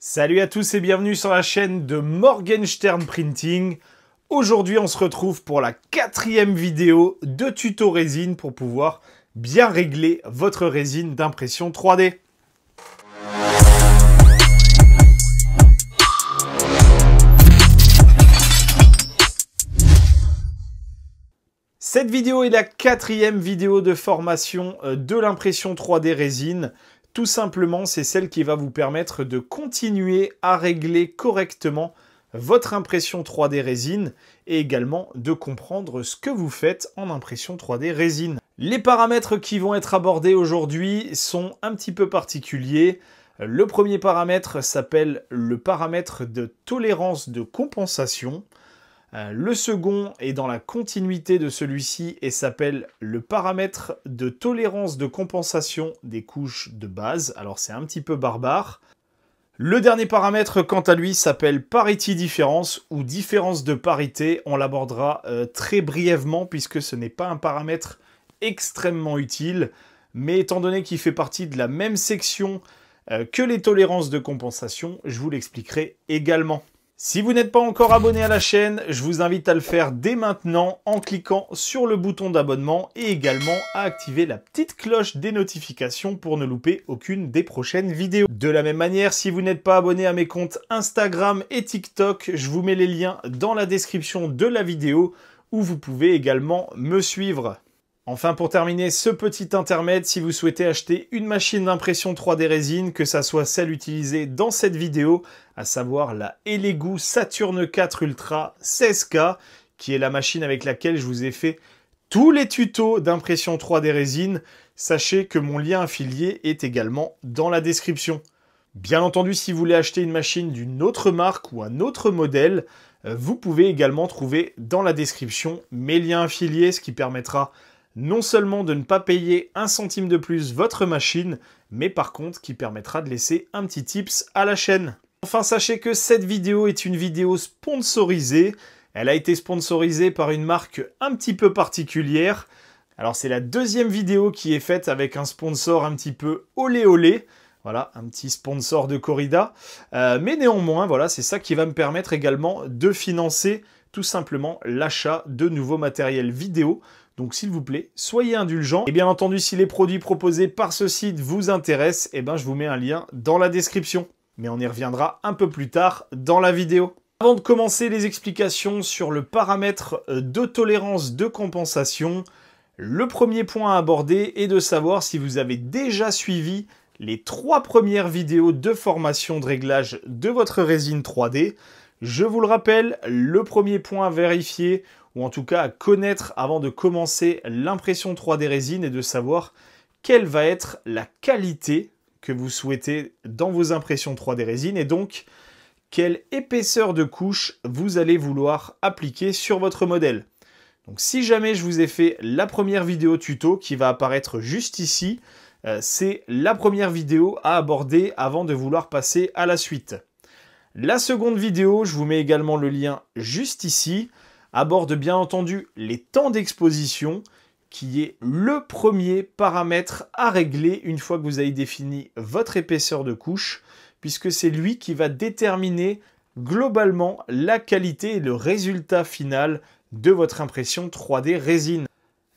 Salut à tous et bienvenue sur la chaîne de Morgenstern Printing. Aujourd'hui, on se retrouve pour la 4e vidéo de tuto résine pour pouvoir bien régler votre résine d'impression 3D. Cette vidéo est la 4e vidéo de formation de l'impression 3D résine. Tout simplement, c'est celle qui va vous permettre de continuer à régler correctement votre impression 3D résine et également de comprendre ce que vous faites en impression 3D résine. Les paramètres qui vont être abordés aujourd'hui sont un petit peu particuliers. Le premier paramètre s'appelle le paramètre de tolérance de compensation. Le second est dans la continuité de celui-ci et s'appelle le paramètre de tolérance de compensation des couches de base. Alors c'est un petit peu barbare. Le dernier paramètre, quant à lui, s'appelle parity différence ou différence de parité. On l'abordera très brièvement puisque ce n'est pas un paramètre extrêmement utile. Mais étant donné qu'il fait partie de la même section que les tolérances de compensation, je vous l'expliquerai également. Si vous n'êtes pas encore abonné à la chaîne, je vous invite à le faire dès maintenant en cliquant sur le bouton d'abonnement et également à activer la petite cloche des notifications pour ne louper aucune des prochaines vidéos. De la même manière, si vous n'êtes pas abonné à mes comptes Instagram et TikTok, je vous mets les liens dans la description de la vidéo où vous pouvez également me suivre. Enfin, pour terminer ce petit intermède, si vous souhaitez acheter une machine d'impression 3D résine, que ça soit celle utilisée dans cette vidéo, à savoir la Elegoo Saturn 4 Ultra 16K, qui est la machine avec laquelle je vous ai fait tous les tutos d'impression 3D résine, sachez que mon lien affilié est également dans la description. Bien entendu, si vous voulez acheter une machine d'une autre marque ou un autre modèle, vous pouvez également trouver dans la description mes liens affiliés, ce qui permettra non seulement de ne pas payer 1 centime de plus votre machine, mais par contre qui permettra de laisser un petit tips à la chaîne. Enfin, sachez que cette vidéo est une vidéo sponsorisée. Elle a été sponsorisée par une marque un petit peu particulière. Alors c'est la 2e vidéo qui est faite avec un sponsor un petit peu olé olé. Voilà, un petit sponsor de corrida. Mais néanmoins, voilà, c'est ça qui va me permettre également de financer tout simplement l'achat de nouveaux matériels vidéo. Donc s'il vous plaît, soyez indulgents. Et bien entendu, si les produits proposés par ce site vous intéressent, eh ben, je vous mets un lien dans la description. Mais on y reviendra un peu plus tard dans la vidéo. Avant de commencer les explications sur le paramètre de tolérance de compensation, le premier point à aborder est de savoir si vous avez déjà suivi les 3 premières vidéos de formation de réglage de votre résine 3D. Je vous le rappelle, le premier point à vérifier, ou en tout cas à connaître avant de commencer l'impression 3D résine, est de savoir quelle va être la qualité que vous souhaitez dans vos impressions 3D résine et donc quelle épaisseur de couche vous allez vouloir appliquer sur votre modèle. Donc si jamais je vous ai fait la première vidéo tuto qui va apparaître juste ici, c'est la première vidéo à aborder avant de vouloir passer à la suite. La seconde vidéo, je vous mets également le lien juste ici, aborde bien entendu les temps d'exposition, qui est le premier paramètre à régler une fois que vous avez défini votre épaisseur de couche, puisque c'est lui qui va déterminer globalement la qualité et le résultat final de votre impression 3D résine.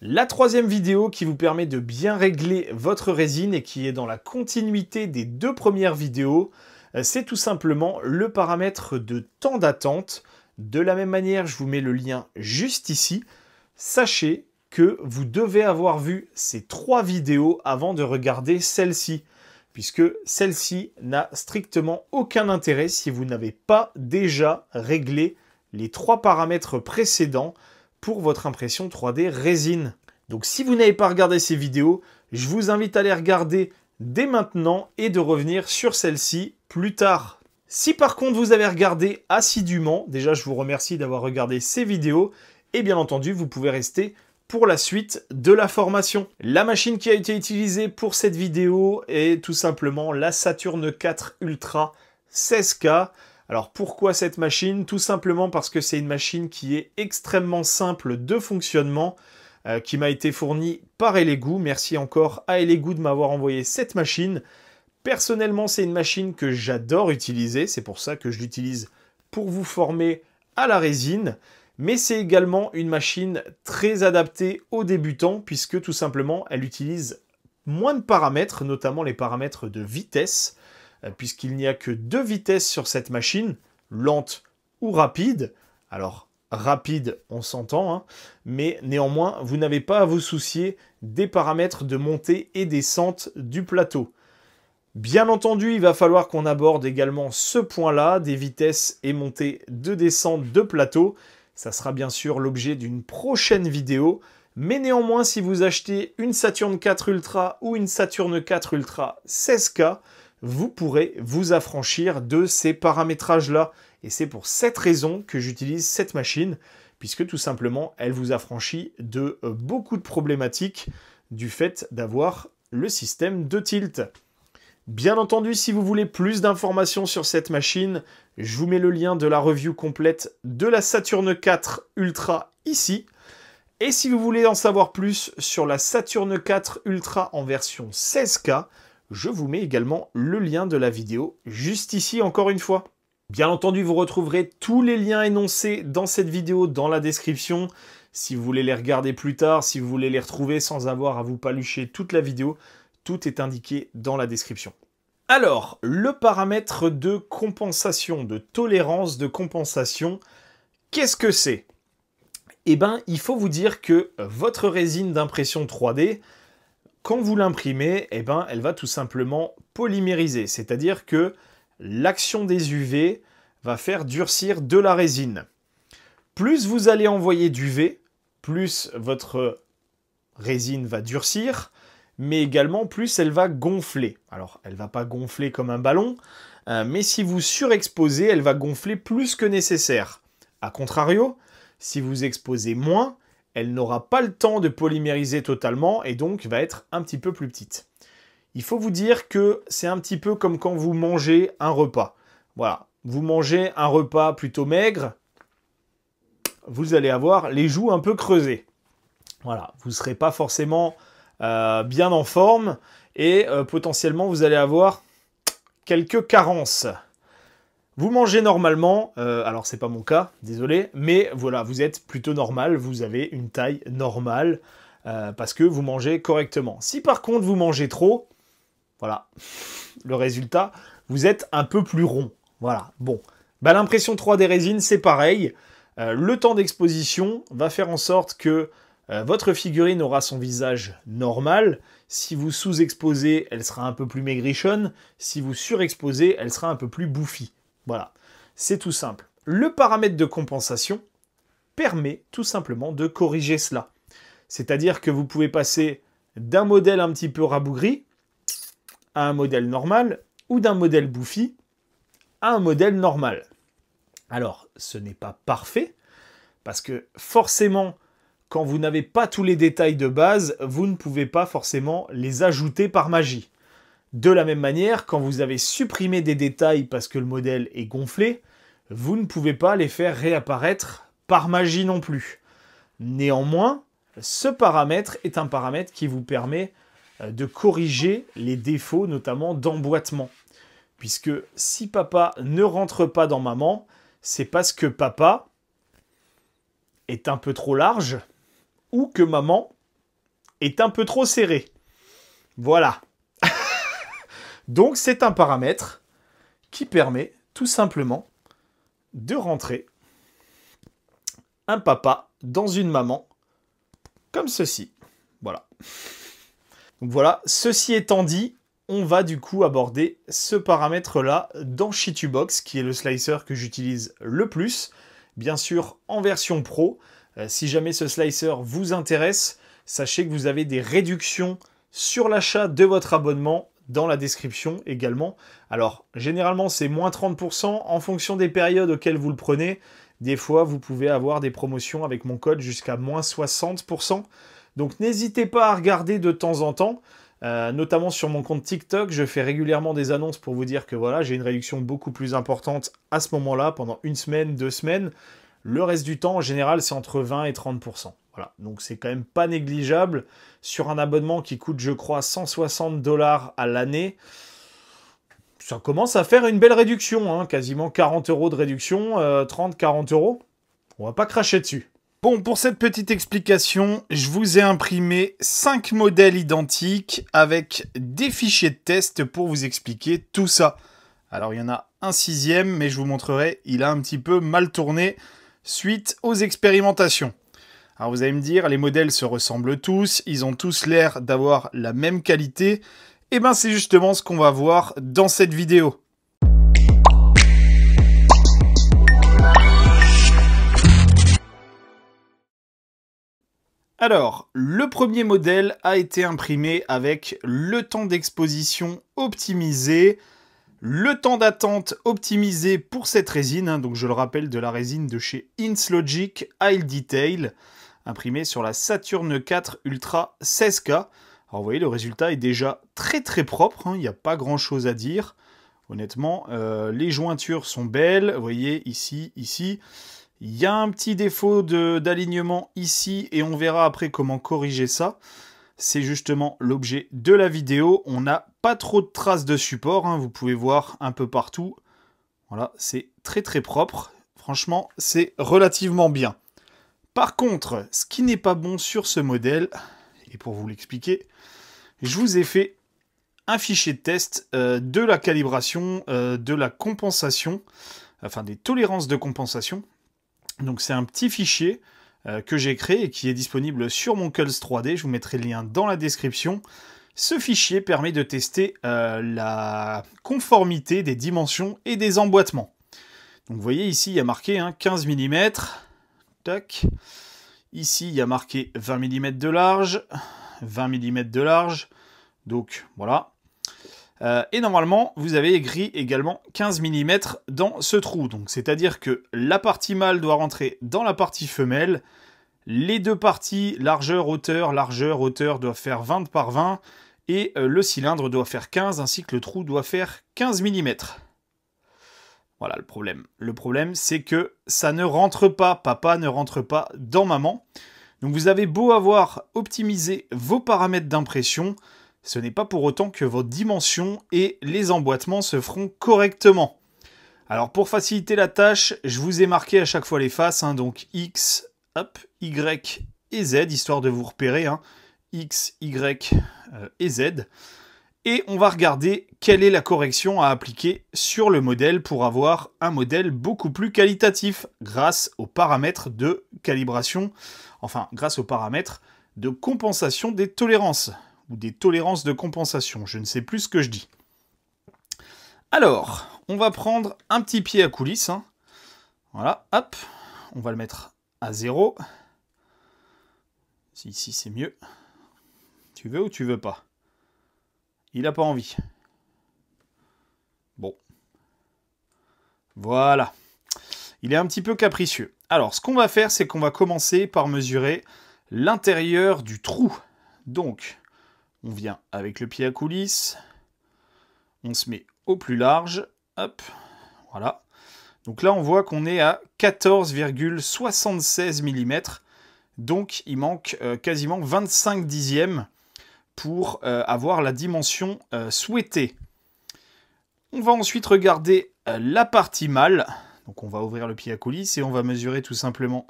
La 3e vidéo qui vous permet de bien régler votre résine et qui est dans la continuité des 2 premières vidéos, c'est tout simplement le paramètre de temps d'attente. De la même manière, je vous mets le lien juste ici. Sachez que vous devez avoir vu ces 3 vidéos avant de regarder celle-ci, puisque celle-ci n'a strictement aucun intérêt si vous n'avez pas déjà réglé les 3 paramètres précédents pour votre impression 3D résine. Donc si vous n'avez pas regardé ces vidéos, je vous invite à les regarder dès maintenant et de revenir sur celle-ci plus tard. Si par contre vous avez regardé assidûment, déjà je vous remercie d'avoir regardé ces vidéos et bien entendu vous pouvez rester pour la suite de la formation. La machine qui a été utilisée pour cette vidéo est tout simplement la Saturn 4 Ultra 16K. Alors pourquoi cette machine? Tout simplement parce que c'est une machine qui est extrêmement simple de fonctionnement, qui m'a été fournie par Elegoo. Merci encore à Elegoo de m'avoir envoyé cette machine. Personnellement, c'est une machine que j'adore utiliser. C'est pour ça que je l'utilise pour vous former à la résine. Mais c'est également une machine très adaptée aux débutants puisque tout simplement, elle utilise moins de paramètres, notamment les paramètres de vitesse, puisqu'il n'y a que 2 vitesses sur cette machine, lente ou rapide. Alors, rapide, on s'entend, hein, mais néanmoins, vous n'avez pas à vous soucier des paramètres de montée et descente du plateau. Bien entendu, il va falloir qu'on aborde également ce point-là, des vitesses et montées de descente de plateau. Ça sera bien sûr l'objet d'une prochaine vidéo. Mais néanmoins, si vous achetez une Saturn 4 Ultra ou une Saturn 4 Ultra 16K, vous pourrez vous affranchir de ces paramétrages-là. Et c'est pour cette raison que j'utilise cette machine, puisque tout simplement, elle vous affranchit de beaucoup de problématiques du fait d'avoir le système de tilt. Bien entendu, si vous voulez plus d'informations sur cette machine, je vous mets le lien de la review complète de la Saturn 4 Ultra ici. Et si vous voulez en savoir plus sur la Saturn 4 Ultra en version 16K, je vous mets également le lien de la vidéo juste ici encore une fois. Bien entendu, vous retrouverez tous les liens énoncés dans cette vidéo dans la description. Si vous voulez les regarder plus tard, si vous voulez les retrouver sans avoir à vous palucher toute la vidéo, tout est indiqué dans la description. Alors, le paramètre de compensation, de tolérance de compensation, qu'est-ce que c'est? Eh bien, il faut vous dire que votre résine d'impression 3D, quand vous l'imprimez, eh ben, elle va tout simplement polymériser. C'est-à-dire que l'action des UV va faire durcir de la résine. Plus vous allez envoyer d'UV, plus votre résine va durcir, mais également plus elle va gonfler. Alors, elle ne va pas gonfler comme un ballon, mais si vous surexposez, elle va gonfler plus que nécessaire. A contrario, si vous exposez moins, elle n'aura pas le temps de polymériser totalement et donc va être un petit peu plus petite. Il faut vous dire que c'est un petit peu comme quand vous mangez un repas. Voilà, vous mangez un repas plutôt maigre, vous allez avoir les joues un peu creusées. Voilà, vous ne serez pas forcément bien en forme et potentiellement vous allez avoir quelques carences. Vous mangez normalement, alors c'est pas mon cas, désolé, mais voilà, vous êtes plutôt normal, vous avez une taille normale parce que vous mangez correctement. Si par contre vous mangez trop, voilà, le résultat, vous êtes un peu plus rond. Voilà, bon. Bah, l'impression 3D résine, c'est pareil. Le temps d'exposition va faire en sorte que votre figurine aura son visage normal. Si vous sous-exposez, elle sera un peu plus maigrichonne. Si vous surexposez, elle sera un peu plus bouffie. Voilà, c'est tout simple. Le paramètre de compensation permet tout simplement de corriger cela. C'est-à-dire que vous pouvez passer d'un modèle un petit peu rabougri à un modèle normal ou d'un modèle bouffi à un modèle normal. Alors, ce n'est pas parfait parce que forcément, quand vous n'avez pas tous les détails de base, vous ne pouvez pas forcément les ajouter par magie. De la même manière, quand vous avez supprimé des détails parce que le modèle est gonflé, vous ne pouvez pas les faire réapparaître par magie non plus. Néanmoins, ce paramètre est un paramètre qui vous permet de corriger les défauts, notamment d'emboîtement. Puisque si papa ne rentre pas dans maman, c'est parce que papa est un peu trop large ou que maman est un peu trop serrée. Voilà. Donc c'est un paramètre qui permet tout simplement de rentrer un papa dans une maman comme ceci. Voilà. Donc voilà, ceci étant dit, on va du coup aborder ce paramètre-là dans Shitubox, qui est le slicer que j'utilise le plus, bien sûr en version pro. Si jamais ce slicer vous intéresse, sachez que vous avez des réductions sur l'achat de votre abonnement dans la description également. Alors, généralement, c'est moins 30% en fonction des périodes auxquelles vous le prenez. Des fois, vous pouvez avoir des promotions avec mon code jusqu'à moins 60%. Donc, n'hésitez pas à regarder de temps en temps. Notamment sur mon compte TikTok, je fais régulièrement des annonces pour vous dire que voilà, j'ai une réduction beaucoup plus importante à ce moment-là, pendant une semaine, 2 semaines. Le reste du temps, en général, c'est entre 20 et 30%. Voilà, donc c'est quand même pas négligeable sur un abonnement qui coûte, je crois, 160 $ à l'année. ça commence à faire une belle réduction, hein, quasiment 40 € de réduction, 30-40 €. On va pas cracher dessus. Bon, pour cette petite explication, je vous ai imprimé 5 modèles identiques avec des fichiers de test pour vous expliquer tout ça. Alors, il y en a un 6e, mais je vous montrerai, il a un petit peu mal tourné suite aux expérimentations. Alors, vous allez me dire, les modèles se ressemblent tous, ils ont tous l'air d'avoir la même qualité. Et bien, c'est justement ce qu'on va voir dans cette vidéo. Alors, le premier modèle a été imprimé avec le temps d'exposition optimisé, le temps d'attente optimisé pour cette résine, hein, donc je le rappelle de la résine de chez Inslogic Isle Detail, imprimée sur la Saturn 4 Ultra 16K. Alors vous voyez, le résultat est déjà très propre, hein, il n'y a pas grand chose à dire. Honnêtement, les jointures sont belles, vous voyez ici, ici. Il y a un petit défaut d'alignement ici et on verra après comment corriger ça. C'est justement l'objet de la vidéo. On n'a pas trop de traces de support, hein, vous pouvez voir un peu partout. Voilà, c'est très propre. Franchement, c'est relativement bien. Par contre, ce qui n'est pas bon sur ce modèle, et pour vous l'expliquer, je vous ai fait un fichier de test de la calibration, de la compensation, enfin des tolérances de compensation. Donc c'est un petit fichier que j'ai créé et qui est disponible sur mon Culz 3D. Je vous mettrai le lien dans la description. Ce fichier permet de tester la conformité des dimensions et des emboîtements. Donc vous voyez ici, il y a marqué hein, 15 mm. Tac. Ici, il y a marqué 20 mm de large, 20 mm de large. Donc voilà. Et normalement, vous avez écrit également 15 mm dans ce trou. Donc, c'est-à-dire que la partie mâle doit rentrer dans la partie femelle. Les deux parties, largeur, hauteur, doivent faire 20 par 20. Et le cylindre doit faire 15, ainsi que le trou doit faire 15 mm. Voilà le problème. Le problème, c'est que ça ne rentre pas, papa ne rentre pas dans maman. Donc, vous avez beau avoir optimisé vos paramètres d'impression, ce n'est pas pour autant que vos dimensions et les emboîtements se feront correctement. Alors pour faciliter la tâche, je vous ai marqué à chaque fois les faces, hein, donc X, hop, Y et Z, histoire de vous repérer, hein, X, Y et Z. Et on va regarder quelle est la correction à appliquer sur le modèle pour avoir un modèle beaucoup plus qualitatif grâce aux paramètres de calibration, enfin grâce aux paramètres de compensation des tolérances. Ou des tolérances de compensation, je ne sais plus ce que je dis. Alors, on va prendre un petit pied à coulisse. Hein. Voilà, hop, on va le mettre à 0. Ici, c'est mieux. Tu veux ou tu veux pas? Il n'a pas envie. Bon. Voilà. Il est un petit peu capricieux. Alors, ce qu'on va faire, c'est qu'on va commencer par mesurer l'intérieur du trou. Donc, on vient avec le pied à coulisse, on se met au plus large, hop, voilà. Donc là, on voit qu'on est à 14,76 mm, donc il manque quasiment 25 dixièmes pour avoir la dimension souhaitée. On va ensuite regarder la partie mâle, donc on va ouvrir le pied à coulisse et on va mesurer tout simplement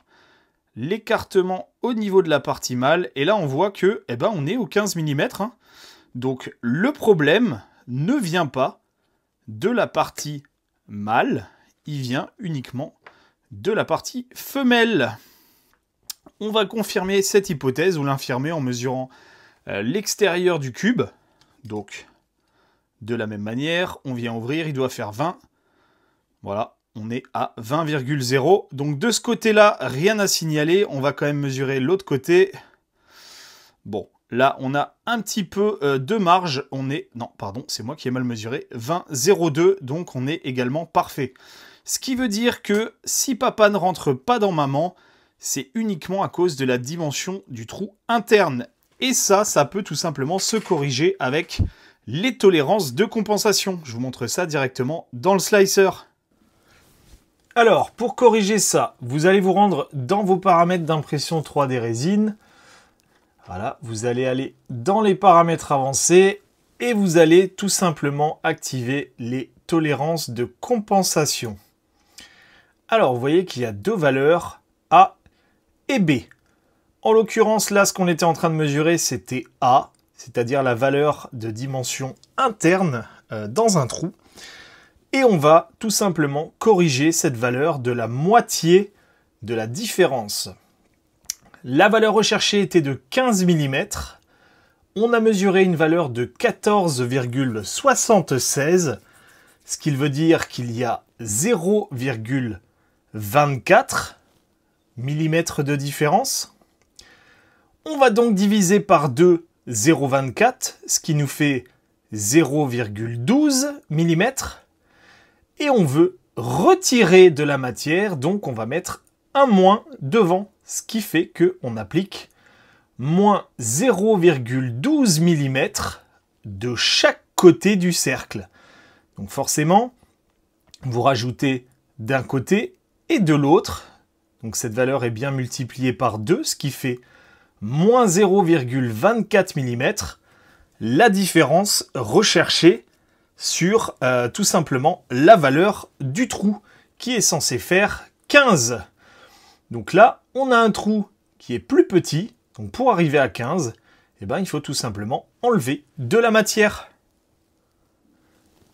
l'écartement au niveau de la partie mâle, et là on voit que eh ben, on est au 15 mm, hein. Donc le problème ne vient pas de la partie mâle, il vient uniquement de la partie femelle. On va confirmer cette hypothèse ou l'infirmer en mesurant l'extérieur du cube. Donc de la même manière, on vient ouvrir, il doit faire 20. Voilà. On est à 20,0. Donc de ce côté-là, rien à signaler. On va quand même mesurer l'autre côté. Bon, là, on a un petit peu de marge. On est... Non, pardon, c'est moi qui ai mal mesuré. 20,02. Donc on est également parfait. Ce qui veut dire que si papa ne rentre pas dans maman, c'est uniquement à cause de la dimension du trou interne. Et ça peut tout simplement se corriger avec les tolérances de compensation. Je vous montre ça directement dans le slicer. Alors, pour corriger ça, vous allez vous rendre dans vos paramètres d'impression 3D résine. Voilà, vous allez aller dans les paramètres avancés. et vous allez tout simplement activer les tolérances de compensation. Alors, vous voyez qu'il y a deux valeurs, A et B. En l'occurrence, là, ce qu'on était en train de mesurer, c'était A, c'est-à-dire la valeur de dimension interne dans un trou. Et on va tout simplement corriger cette valeur de la moitié de la différence. La valeur recherchée était de 15 mm. On a mesuré une valeur de 14,76, ce qui veut dire qu'il y a 0,24 mm de différence. On va donc diviser par 2 0,24, ce qui nous fait 0,12 mm. Et on veut retirer de la matière, donc on va mettre un moins devant, ce qui fait qu'on applique moins 0,12 mm de chaque côté du cercle. Donc forcément, vous rajoutez d'un côté et de l'autre. Donc cette valeur est bien multipliée par 2, ce qui fait moins 0,24 mm. La différence recherchée sur tout simplement la valeur du trou qui est censé faire 15. Donc là, on a un trou qui est plus petit. Donc pour arriver à 15, eh ben, il faut tout simplement enlever de la matière.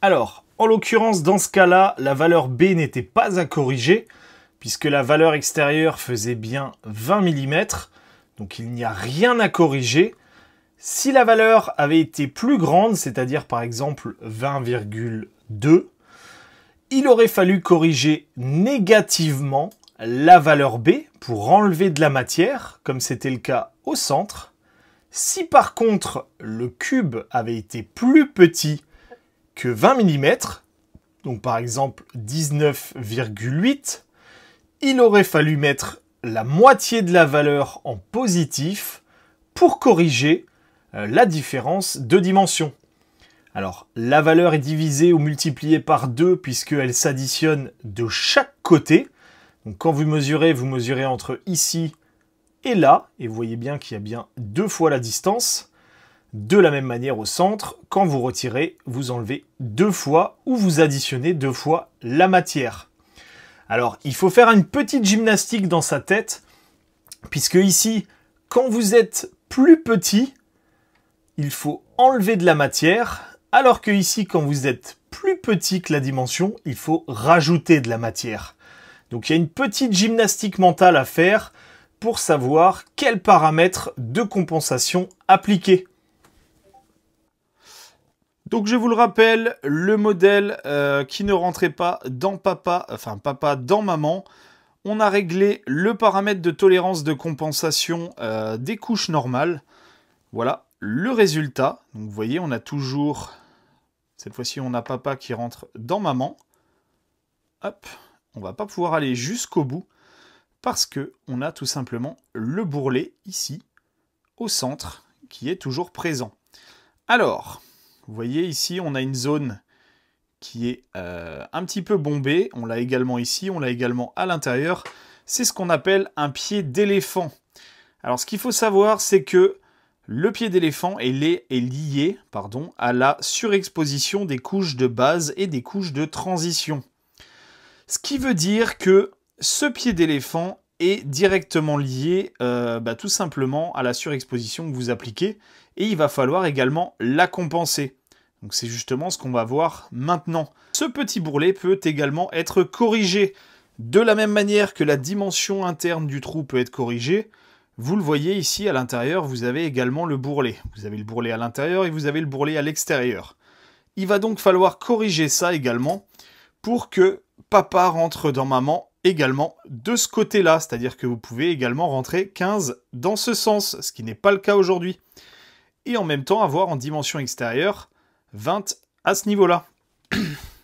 Alors, en l'occurrence, dans ce cas-là, la valeur B n'était pas à corriger, puisque la valeur extérieure faisait bien 20 mm. Donc il n'y a rien à corriger. Si la valeur avait été plus grande, c'est-à-dire par exemple 20,2, il aurait fallu corriger négativement la valeur B pour enlever de la matière, comme c'était le cas au centre. Si par contre le cube avait été plus petit que 20 mm, donc par exemple 19,8, il aurait fallu mettre la moitié de la valeur en positif pour corriger la différence de dimension. Alors, la valeur est divisée ou multipliée par 2 puisqu'elle s'additionne de chaque côté. Donc quand vous mesurez entre ici et là, et vous voyez bien qu'il y a bien 2 fois la distance. De la même manière au centre, quand vous retirez, vous enlevez 2 fois ou vous additionnez 2 fois la matière. Alors, il faut faire une petite gymnastique dans sa tête, puisque ici, quand vous êtes plus petit, il faut enlever de la matière, alors que ici, quand vous êtes plus petit que la dimension, il faut rajouter de la matière. Donc il y a une petite gymnastique mentale à faire pour savoir quels paramètres de compensation appliquer. Donc je vous le rappelle, le modèle qui ne rentrait pas dans papa dans maman, on a réglé le paramètre de tolérance de compensation des couches normales. Voilà le résultat. Donc vous voyez, on a toujours, cette fois-ci on a papa qui rentre dans maman. Hop, on va pas pouvoir aller jusqu'au bout parce que on a tout simplement le bourrelet ici au centre qui est toujours présent. Alors, vous voyez ici, on a une zone qui est un petit peu bombée. On l'a également ici, on l'a également à l'intérieur. C'est ce qu'on appelle un pied d'éléphant. Alors, ce qu'il faut savoir, c'est que le pied d'éléphant est lié à la surexposition des couches de base et des couches de transition. Ce qui veut dire que ce pied d'éléphant est directement lié tout simplement à la surexposition que vous appliquez et il va falloir également la compenser. Donc c'est justement ce qu'on va voir maintenant. Ce petit bourrelet peut également être corrigé de la même manière que la dimension interne du trou peut être corrigée. Vous le voyez ici à l'intérieur, vous avez également le bourrelet. Vous avez le bourrelet à l'intérieur et vous avez le bourrelet à l'extérieur. Il va donc falloir corriger ça également pour que papa rentre dans maman également de ce côté-là. C'est-à-dire que vous pouvez également rentrer 15 dans ce sens, ce qui n'est pas le cas aujourd'hui. Et en même temps avoir en dimension extérieure 20 à ce niveau-là.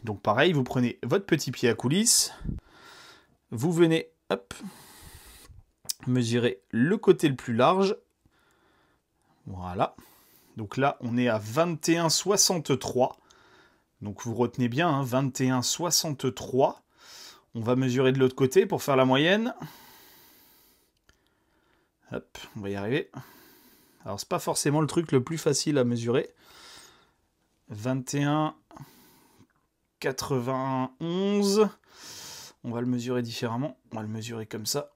Donc pareil, vous prenez votre petit pied à coulisses, vous venez, hop, mesurer le côté le plus large. Voilà. Donc là, on est à 21,63. Donc vous retenez bien, hein, 21,63. On va mesurer de l'autre côté pour faire la moyenne. Hop, on va y arriver. Alors c'est pas forcément le truc le plus facile à mesurer. 21, 91. On va le mesurer différemment. On va le mesurer comme ça.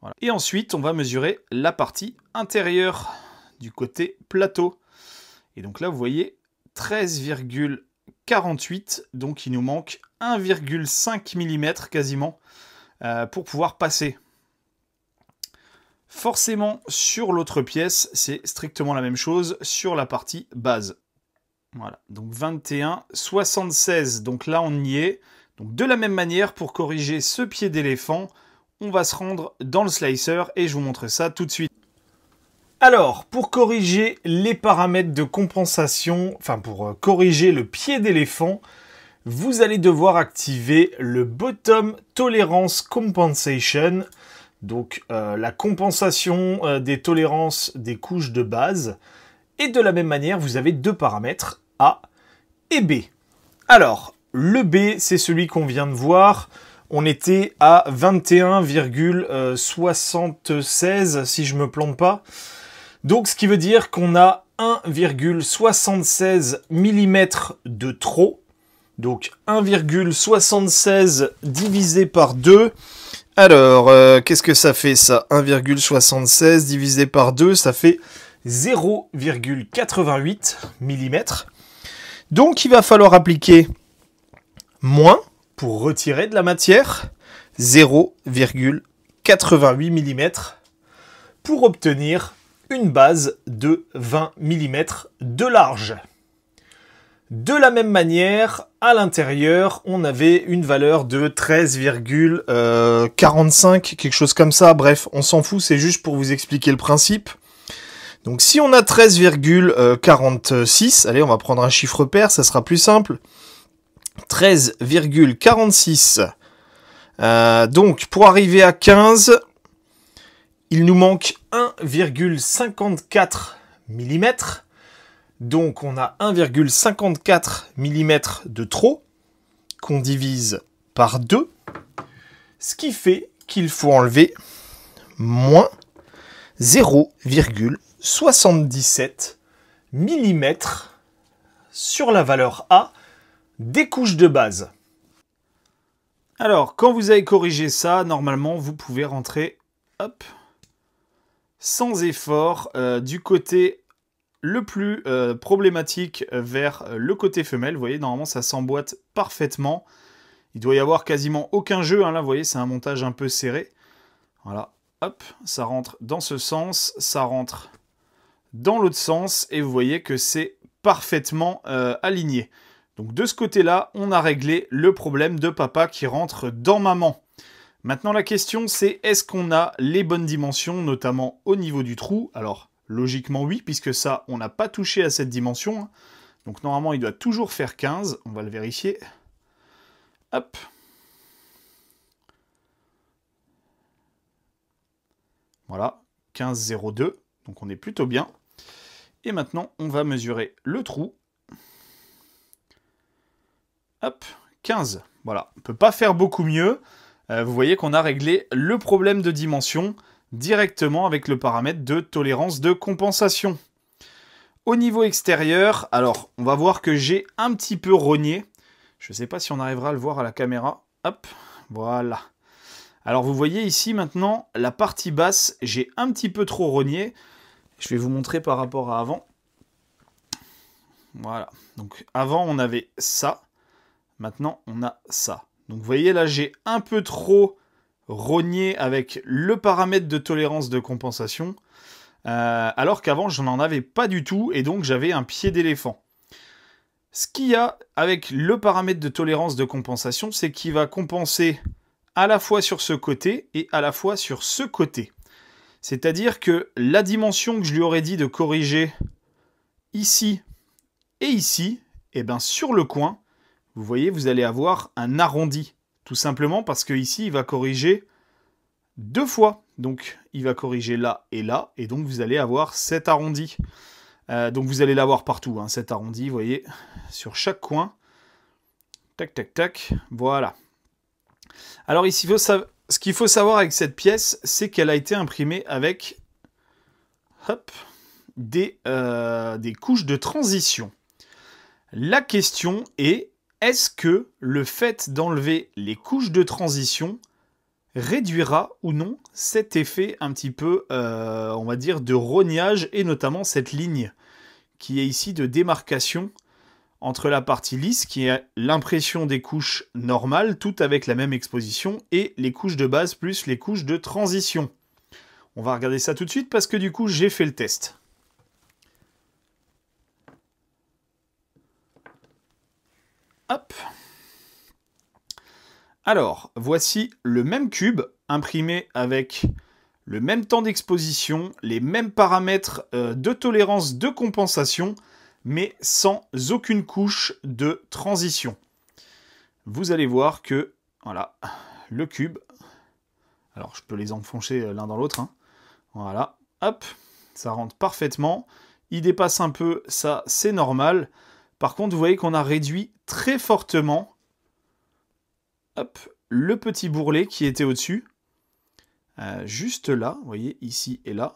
Voilà. Et ensuite, on va mesurer la partie intérieure du côté plateau. Et donc là, vous voyez 13,48. Donc il nous manque 1,5 mm quasiment pour pouvoir passer. Forcément, sur l'autre pièce, c'est strictement la même chose sur la partie base. Voilà, donc 21, 76, donc là on y est. Donc de la même manière, pour corriger ce pied d'éléphant, on va se rendre dans le slicer et je vous montre ça tout de suite. Alors, pour corriger les paramètres de compensation, enfin pour corriger le pied d'éléphant, vous allez devoir activer le Bottom Tolerance Compensation, donc la compensation des tolérances des couches de base. Et de la même manière, vous avez deux paramètres, A et B. Alors, le B, c'est celui qu'on vient de voir. On était à 21,76, si je ne me plante pas. Donc, ce qui veut dire qu'on a 1,76 mm de trop. Donc, 1,76 divisé par 2. Alors, qu'est-ce que ça fait, ça? 1,76 divisé par 2, ça fait 0,88 mm. Donc, il va falloir appliquer moins pour retirer de la matière, 0,88 mm, pour obtenir une base de 20 mm de large. De la même manière, à l'intérieur, on avait une valeur de 13,45, quelque chose comme ça. Bref, on s'en fout, c'est juste pour vous expliquer le principe. Donc si on a 13,46, allez, on va prendre un chiffre pair, ça sera plus simple. 13,46. Donc pour arriver à 15, il nous manque 1,54 mm. Donc on a 1,54 mm de trop qu'on divise par 2. Ce qui fait qu'il faut enlever moins 0,77 mm sur la valeur A des couches de base. Alors, quand vous avez corrigé ça, normalement, vous pouvez rentrer, hop, sans effort, du côté le plus problématique vers le côté femelle. Vous voyez, normalement, ça s'emboîte parfaitement. Il doit y avoir quasiment aucun jeu. Hein, là, vous voyez, c'est un montage un peu serré. Voilà, hop, ça rentre dans ce sens, ça rentre dans l'autre sens. Et vous voyez que c'est parfaitement aligné. Donc de ce côté-là, on a réglé le problème de papa qui rentre dans maman. Maintenant, la question, c'est est-ce qu'on a les bonnes dimensions, notamment au niveau du trou? Alors, logiquement, oui, puisque ça, on n'a pas touché à cette dimension. Donc normalement, il doit toujours faire 15. On va le vérifier. Hop. Voilà, 15,02. Donc on est plutôt bien. Et maintenant, on va mesurer le trou. Hop, 15. Voilà, on ne peut pas faire beaucoup mieux. Vous voyez qu'on a réglé le problème de dimension directement avec le paramètre de tolérance de compensation. Au niveau extérieur, alors, on va voir que j'ai un petit peu rogné. Je ne sais pas si on arrivera à le voir à la caméra. Hop, voilà. Alors, vous voyez ici maintenant, la partie basse, j'ai un petit peu trop rogné. Je vais vous montrer par rapport à avant. Voilà. Donc, avant, on avait ça. Maintenant, on a ça. Donc, vous voyez, là, j'ai un peu trop rogné avec le paramètre de tolérance de compensation, alors qu'avant, je n'en avais pas du tout, et donc j'avais un pied d'éléphant. Ce qu'il y a avec le paramètre de tolérance de compensation, c'est qu'il va compenser à la fois sur ce côté et à la fois sur ce côté. C'est-à-dire que la dimension que je lui aurais dit de corriger ici et ici, et bien sur le coin, vous voyez, vous allez avoir un arrondi. Tout simplement parce que ici, il va corriger deux fois. Donc, il va corriger là, et donc vous allez avoir cet arrondi. Donc, vous allez l'avoir partout, hein, cet arrondi, vous voyez, sur chaque coin. Tac, tac, tac, voilà. Alors, ici, ce qu'il faut savoir avec cette pièce, c'est qu'elle a été imprimée avec, hop, des couches de transition. La question est, est-ce que le fait d'enlever les couches de transition réduira ou non cet effet un petit peu, on va dire, de rognage, et notamment cette ligne qui est ici de démarcation entre la partie lisse, qui est l'impression des couches normales, toutes avec la même exposition, et les couches de base plus les couches de transition. On va regarder ça tout de suite parce que du coup, j'ai fait le test. Hop. Alors, voici le même cube imprimé avec le même temps d'exposition, les mêmes paramètres de tolérance de compensation, mais sans aucune couche de transition. Vous allez voir que, voilà, le cube, alors je peux les enfoncer l'un dans l'autre, hein. Voilà, hop, ça rentre parfaitement. Il dépasse un peu, ça c'est normal. Par contre, vous voyez qu'on a réduit très fortement, hop, le petit bourrelet qui était au-dessus, juste là, vous voyez, ici et là,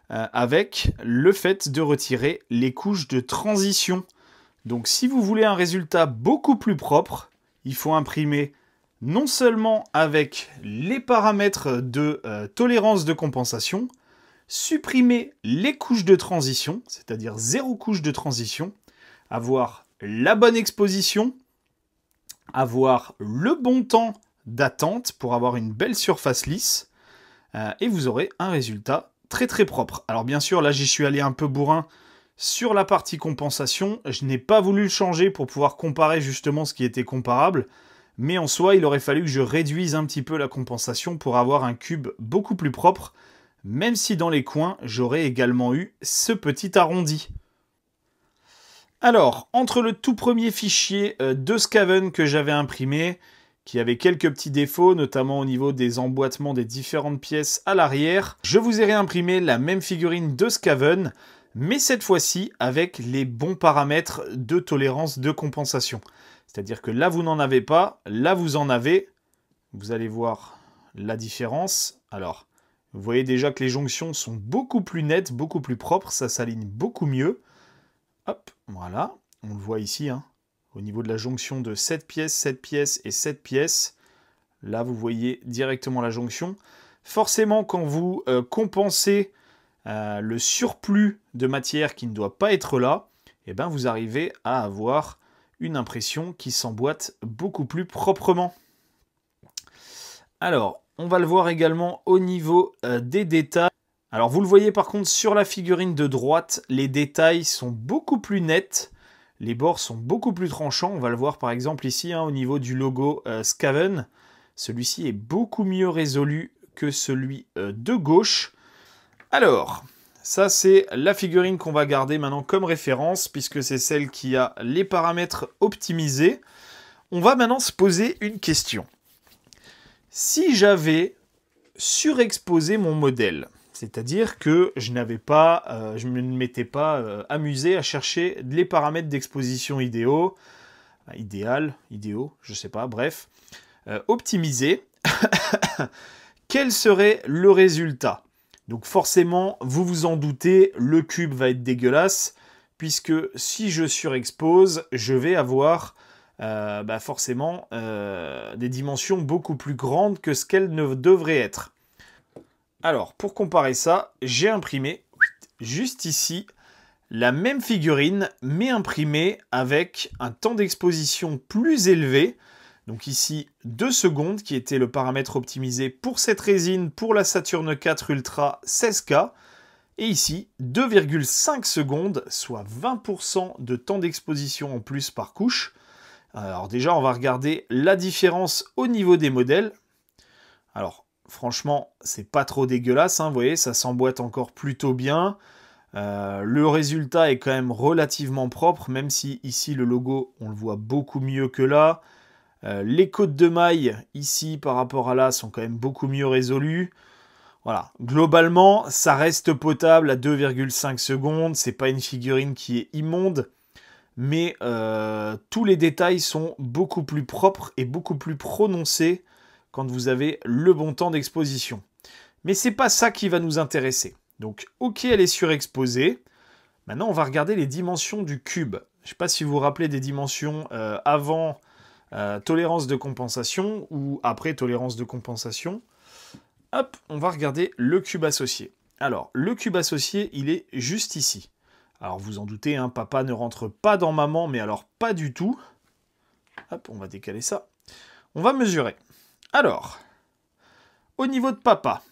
avec le fait de retirer les couches de transition. Donc si vous voulez un résultat beaucoup plus propre, il faut imprimer non seulement avec les paramètres de tolérance de compensation, supprimer les couches de transition, c'est-à-dire 0 couche de transition, avoir la bonne exposition, avoir le bon temps d'attente pour avoir une belle surface lisse, et vous aurez un résultat très très propre. Alors bien sûr, là j'y suis allé un peu bourrin sur la partie compensation, je n'ai pas voulu le changer pour pouvoir comparer justement ce qui était comparable, mais en soi il aurait fallu que je réduise un petit peu la compensation pour avoir un cube beaucoup plus propre, même si dans les coins j'aurais également eu ce petit arrondi. Alors, entre le tout premier fichier de Skaven que j'avais imprimé, qui avait quelques petits défauts, notamment au niveau des emboîtements des différentes pièces à l'arrière, je vous ai réimprimé la même figurine de Skaven, mais cette fois-ci avec les bons paramètres de tolérance de compensation. C'est-à-dire que là, vous n'en avez pas, là, vous en avez. Vous allez voir la différence. Alors, vous voyez déjà que les jonctions sont beaucoup plus nettes, beaucoup plus propres, ça s'aligne beaucoup mieux. Hop, voilà, on le voit ici, hein, au niveau de la jonction de 7 pièces, 7 pièces et 7 pièces. Là, vous voyez directement la jonction. Forcément, quand vous compensez le surplus de matière qui ne doit pas être là, eh ben, vous arrivez à avoir une impression qui s'emboîte beaucoup plus proprement. Alors, on va le voir également au niveau des détails. Alors, vous le voyez par contre sur la figurine de droite, les détails sont beaucoup plus nets. Les bords sont beaucoup plus tranchants. On va le voir par exemple ici, hein, au niveau du logo Skaven. Celui-ci est beaucoup mieux résolu que celui de gauche. Alors, ça c'est la figurine qu'on va garder maintenant comme référence, puisque c'est celle qui a les paramètres optimisés. On va maintenant se poser une question. Si j'avais surexposé mon modèle, c'est-à-dire que je ne m'étais pas amusé à chercher les paramètres d'exposition idéaux, je sais pas, bref, optimisés, quel serait le résultat? Donc forcément, vous vous en doutez, le cube va être dégueulasse, puisque si je surexpose, je vais avoir forcément des dimensions beaucoup plus grandes que ce qu'elles ne devraient être. Alors, pour comparer ça, j'ai imprimé, juste ici, la même figurine, mais imprimée avec un temps d'exposition plus élevé. Donc ici, 2 secondes, qui était le paramètre optimisé pour cette résine, pour la Saturn 4 Ultra 16K. Et ici, 2,5 secondes, soit 20% de temps d'exposition en plus par couche. Alors déjà, on va regarder la différence au niveau des modèles. Alors, franchement, c'est pas trop dégueulasse, hein, vous voyez, ça s'emboîte encore plutôt bien. Le résultat est quand même relativement propre, même si ici le logo, on le voit beaucoup mieux que là. Les côtes de maille, ici, par rapport à là, sont quand même beaucoup mieux résolues. Voilà, globalement, ça reste potable à 2,5 secondes. C'est pas une figurine qui est immonde, mais tous les détails sont beaucoup plus propres et beaucoup plus prononcés quand vous avez le bon temps d'exposition. Mais c'est pas ça qui va nous intéresser. Donc, ok, elle est surexposée. Maintenant, on va regarder les dimensions du cube. Je ne sais pas si vous vous rappelez des dimensions avant tolérance de compensation ou après tolérance de compensation. Hop, on va regarder le cube associé. Alors, le cube associé, il est juste ici. Alors, vous en doutez, hein, papa ne rentre pas dans maman, mais alors pas du tout. Hop, on va décaler ça. On va mesurer. Alors, au niveau de papa.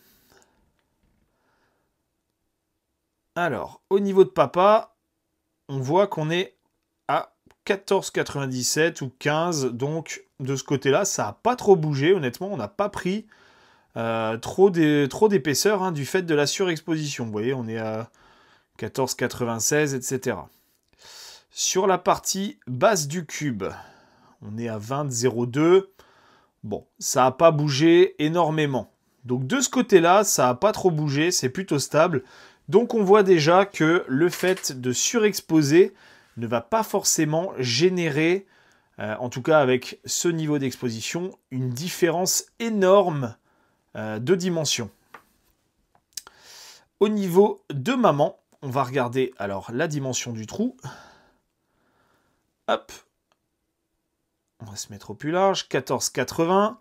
Alors, au niveau de papa, on voit qu'on est à 14,97 ou 15. Donc, de ce côté-là, ça n'a pas trop bougé. Honnêtement, on n'a pas pris trop d'épaisseur hein, du fait de la surexposition. Vous voyez, on est à 14,96, etc. Sur la partie basse du cube, on est à 20,02. Bon, ça n'a pas bougé énormément. Donc, de ce côté-là, ça n'a pas trop bougé. C'est plutôt stable. Donc on voit déjà que le fait de surexposer ne va pas forcément générer, en tout cas avec ce niveau d'exposition, une différence énorme de dimension. Au niveau de maman, on va regarder alors la dimension du trou. Hop, on va se mettre au plus large, 14,80.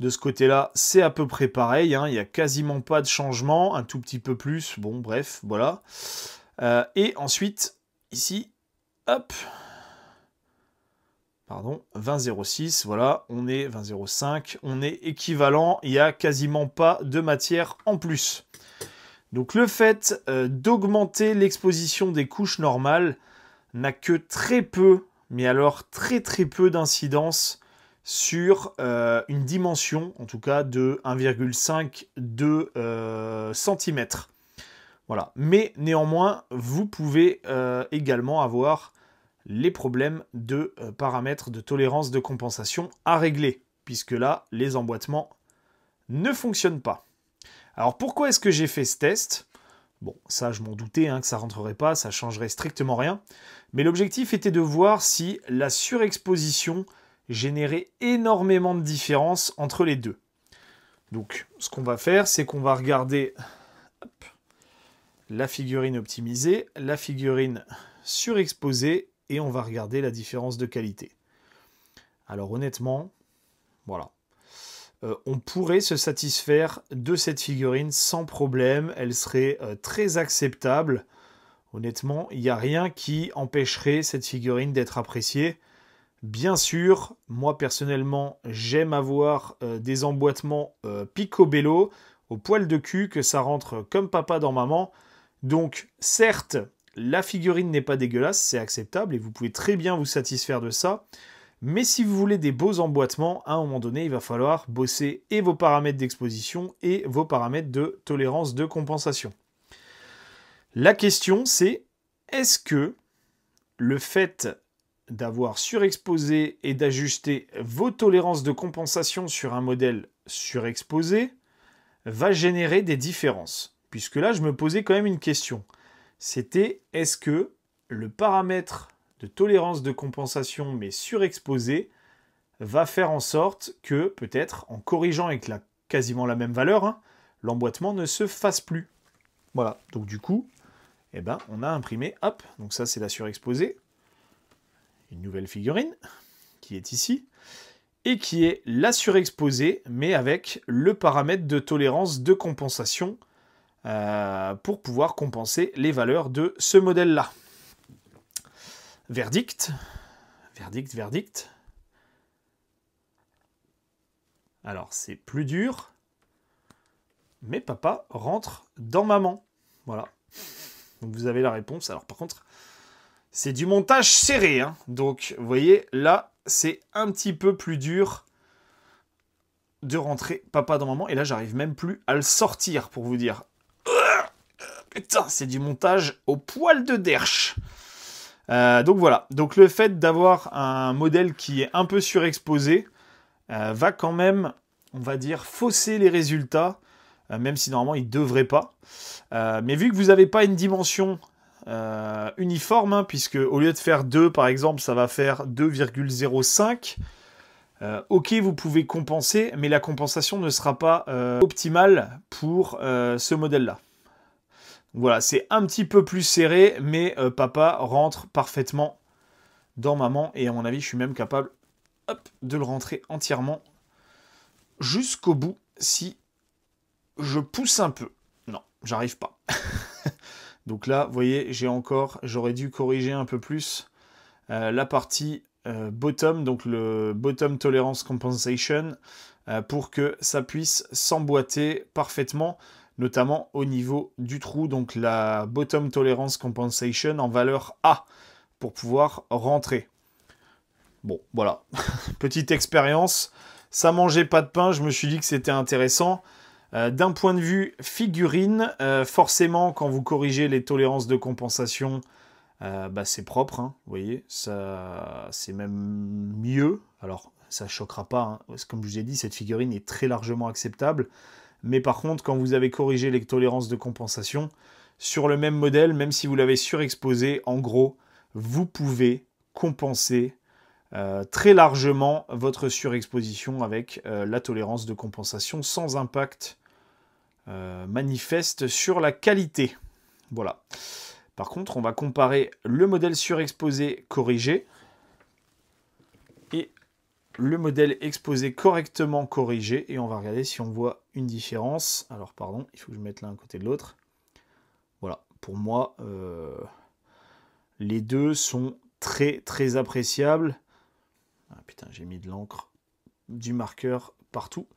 De ce côté-là, c'est à peu près pareil, hein, il n'y a quasiment pas de changement, un tout petit peu plus, bon bref, voilà. Et ensuite, ici, hop, pardon, 20,06, voilà, on est 20,05, on est équivalent, il n'y a quasiment pas de matière en plus. Donc le fait d'augmenter l'exposition des couches normales n'a que très peu, mais alors très peu d'incidence sur une dimension, en tout cas de 1,5-2 cm. Voilà. Mais néanmoins, vous pouvez également avoir les problèmes de paramètres de tolérance de compensation à régler, puisque là, les emboîtements ne fonctionnent pas. Alors pourquoi est-ce que j'ai fait ce test? Bon, ça je m'en doutais hein, que ça ne rentrerait pas, ça changerait strictement rien. Mais l'objectif était de voir si la surexposition générer énormément de différences entre les deux. Donc, ce qu'on va faire, c'est qu'on va regarder hop, la figurine optimisée, la figurine surexposée, et on va regarder la différence de qualité. Alors, honnêtement, voilà. On pourrait se satisfaire de cette figurine sans problème. Elle serait très acceptable. Honnêtement, il n'y a rien qui empêcherait cette figurine d'être appréciée. Bien sûr, moi personnellement, j'aime avoir des emboîtements picobello au poil de cul, que ça rentre comme papa dans maman. Donc, certes, la figurine n'est pas dégueulasse, c'est acceptable et vous pouvez très bien vous satisfaire de ça. Mais si vous voulez des beaux emboîtements, à un moment donné, il va falloir bosser et vos paramètres d'exposition et vos paramètres de tolérance de compensation. La question, c'est est-ce que le fait d'avoir surexposé et d'ajuster vos tolérances de compensation sur un modèle surexposé va générer des différences. Puisque là, je me posais quand même une question. C'était, est-ce que le paramètre de tolérance de compensation, mais surexposé, va faire en sorte que, peut-être, en corrigeant avec quasiment la même valeur, hein, l'emboîtement ne se fasse plus. Voilà, donc du coup, eh ben, on a imprimé, hop, donc ça c'est la surexposée, une nouvelle figurine qui est ici, et qui est la surexposée, mais avec le paramètre de tolérance de compensation pour pouvoir compenser les valeurs de ce modèle-là. Verdict. Verdict, verdict. Alors, c'est plus dur, mais papa rentre dans maman. Voilà. Donc, vous avez la réponse. Alors, par contre, c'est du montage serré, hein. Donc, vous voyez, là, c'est un petit peu plus dur de rentrer papa dans maman. Et là, j'arrive même plus à le sortir, pour vous dire. Putain, c'est du montage au poil de derche. Donc, voilà. Donc, le fait d'avoir un modèle qui est un peu surexposé va quand même, on va dire, fausser les résultats, même si normalement, il ne devrait pas. Mais vu que vous n'avez pas une dimension uniforme, hein, puisque au lieu de faire 2 par exemple, ça va faire 2,05. Ok, vous pouvez compenser, mais la compensation ne sera pas optimale pour ce modèle-là. Voilà, c'est un petit peu plus serré, mais papa rentre parfaitement dans maman. Et à mon avis, je suis même capable hop, de le rentrer entièrement jusqu'au bout si je pousse un peu. Non, j'arrive pas. Donc là, vous voyez, j'aurais dû corriger un peu plus la partie bottom, donc le bottom tolerance compensation, pour que ça puisse s'emboîter parfaitement, notamment au niveau du trou, donc la bottom tolerance compensation en valeur A, pour pouvoir rentrer. Bon, voilà, petite expérience, ça mangeait pas de pain, je me suis dit que c'était intéressant. D'un point de vue figurine, forcément, quand vous corrigez les tolérances de compensation, c'est propre, hein, vous voyez, ça, c'est même mieux. Alors, ça ne choquera pas, hein. Comme je vous ai dit, cette figurine est très largement acceptable. Mais par contre, quand vous avez corrigé les tolérances de compensation, sur le même modèle, même si vous l'avez surexposé, en gros, vous pouvez compenser très largement votre surexposition avec la tolérance de compensation sans impact manifeste sur la qualité. Voilà. Par contre, on va comparer le modèle surexposé corrigé et le modèle exposé correctement corrigé. Et on va regarder si on voit une différence. Alors, pardon, il faut que je mette l'un à côté de l'autre. Voilà, pour moi, les deux sont très, très appréciables. Ah putain, j'ai mis de l'encre, du marqueur partout.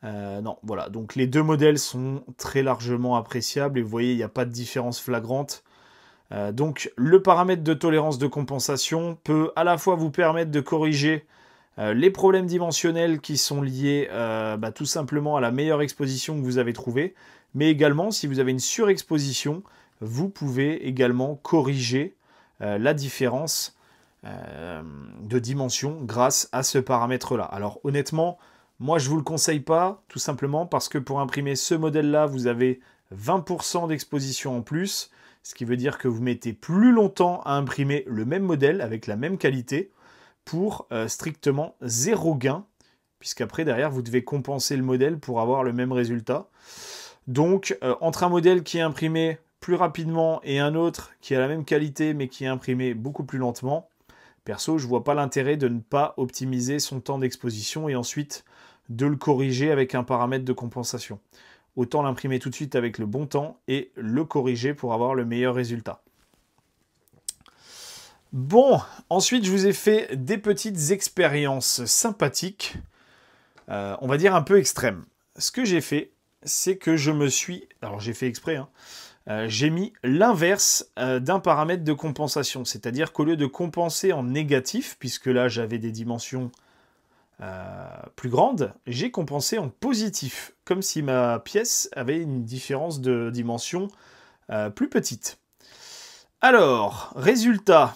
Non, voilà, donc les deux modèles sont très largement appréciables. Et vous voyez, il n'y a pas de différence flagrante. Donc le paramètre de tolérance de compensation peut à la fois vous permettre de corriger les problèmes dimensionnels qui sont liés tout simplement à la meilleure exposition que vous avez trouvée, mais également si vous avez une surexposition, vous pouvez également corriger la différence de dimension grâce à ce paramètre-là. Alors honnêtement, moi je ne vous le conseille pas, tout simplement parce que pour imprimer ce modèle-là, vous avez 20% d'exposition en plus, ce qui veut dire que vous mettez plus longtemps à imprimer le même modèle avec la même qualité pour strictement 0 gain, puisqu'après derrière vous devez compenser le modèle pour avoir le même résultat. Donc entre un modèle qui est imprimé plus rapidement et un autre qui a la même qualité mais qui est imprimé beaucoup plus lentement, perso je ne vois pas l'intérêt de ne pas optimiser son temps d'exposition et ensuite de le corriger avec un paramètre de compensation. Autant l'imprimer tout de suite avec le bon temps et le corriger pour avoir le meilleur résultat. Bon, ensuite je vous ai fait des petites expériences sympathiques, on va dire un peu extrêmes. Ce que j'ai fait, c'est que je me suis... Alors j'ai fait exprès, hein, j'ai mis l'inverse d'un paramètre de compensation. C'est-à-dire qu'au lieu de compenser en négatif, puisque là j'avais des dimensions plus grande, j'ai compensé en positif, comme si ma pièce avait une différence de dimension plus petite. Alors, résultat,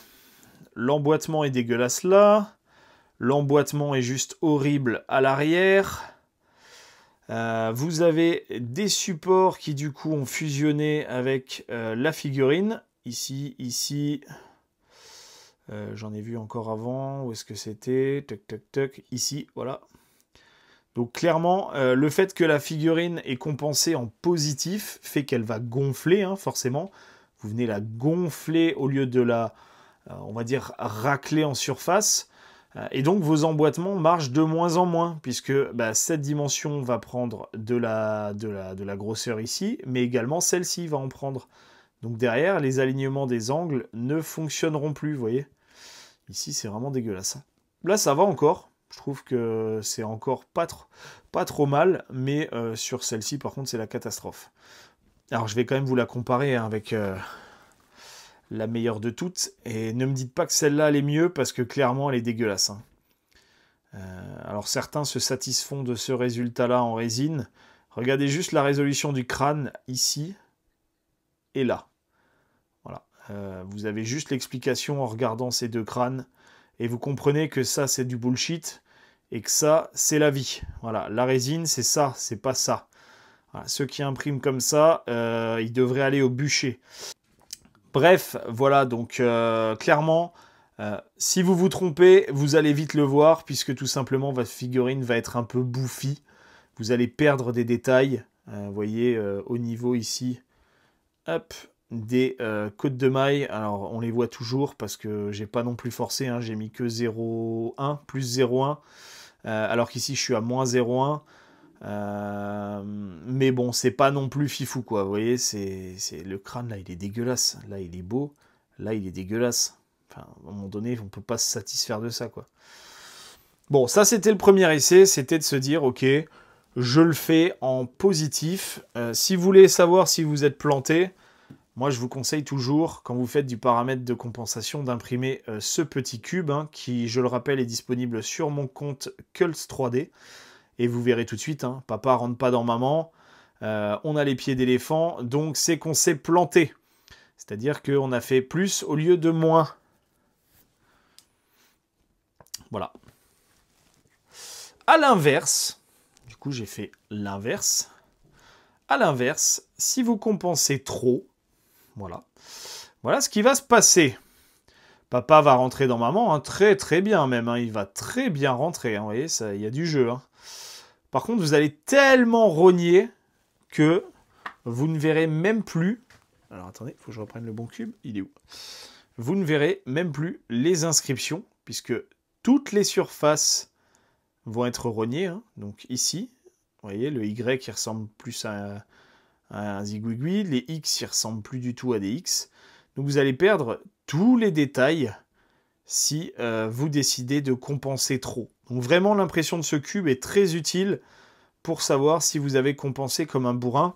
l'emboîtement est dégueulasse là, l'emboîtement est juste horrible à l'arrière, vous avez des supports qui du coup ont fusionné avec la figurine, ici, ici... j'en ai vu encore avant, où est-ce que c'était? Toc, toc, toc, ici, voilà. Donc clairement, le fait que la figurine est compensée en positif fait qu'elle va gonfler, hein, forcément. Vous venez la gonfler au lieu de la, on va dire, racler en surface. Et donc vos emboîtements marchent de moins en moins, puisque cette dimension va prendre de la grosseur ici, mais également celle-ci va en prendre. Donc derrière, les alignements des angles ne fonctionneront plus, vous voyez. Ici, c'est vraiment dégueulasse. Là, ça va encore. Je trouve que c'est encore pas trop mal, mais sur celle-ci, par contre, c'est la catastrophe. Alors, je vais quand même vous la comparer avec la meilleure de toutes. Et ne me dites pas que celle-là, elle est mieux, parce que clairement, elle est dégueulasse. Hein. Alors, certains se satisfont de ce résultat-là en résine. Regardez juste la résolution du crâne, ici et là. Voilà. Vous avez juste l'explication en regardant ces deux crânes. Et vous comprenez que ça, c'est du bullshit. Et que ça, c'est la vie. Voilà, la résine, c'est ça, c'est pas ça. Voilà, ceux qui impriment comme ça, ils devraient aller au bûcher. Bref, voilà, donc clairement, si vous vous trompez, vous allez vite le voir, puisque tout simplement, votre figurine va être un peu bouffie. Vous allez perdre des détails. Vous voyez, au niveau ici hop, des côtes de mailles. Alors, on les voit toujours parce que j'ai pas non plus forcé, hein, j'ai mis que 0,1, plus 0,1, alors qu'ici, je suis à moins 0,1. Mais bon, c'est pas non plus fifou, quoi. Vous voyez, c'est le crâne, là, il est dégueulasse. Là, il est beau. Là, il est dégueulasse. Enfin, à un moment donné, on peut pas se satisfaire de ça, quoi. Bon, ça, c'était le premier essai. C'était de se dire, ok, je le fais en positif. Si vous voulez savoir si vous êtes planté, moi, je vous conseille toujours, quand vous faites du paramètre de compensation, d'imprimer ce petit cube, hein, qui, je le rappelle, est disponible sur mon compte Kulz 3D. Et vous verrez tout de suite, hein, papa rentre pas dans maman, on a les pieds d'éléphant, donc c'est qu'on s'est planté. C'est-à-dire qu'on a fait plus au lieu de moins. Voilà. À l'inverse, du coup j'ai fait l'inverse. À l'inverse, si vous compensez trop, voilà, voilà ce qui va se passer. Papa va rentrer dans maman, hein, très très bien même, hein, il va très bien rentrer, hein, vous voyez, il y a du jeu. Hein. Par contre, vous allez tellement rogner que vous ne verrez même plus... Alors attendez, il faut que je reprenne le bon cube. Il est où? Vous ne verrez même plus les inscriptions, puisque toutes les surfaces vont être rognées. Hein. Donc ici, vous voyez, le Y qui ressemble plus à un zigouigoui, les X qui ressemblent plus du tout à des X. Donc vous allez perdre tous les détails si vous décidez de compenser trop. Donc vraiment, l'impression de ce cube est très utile pour savoir si vous avez compensé comme un bourrin.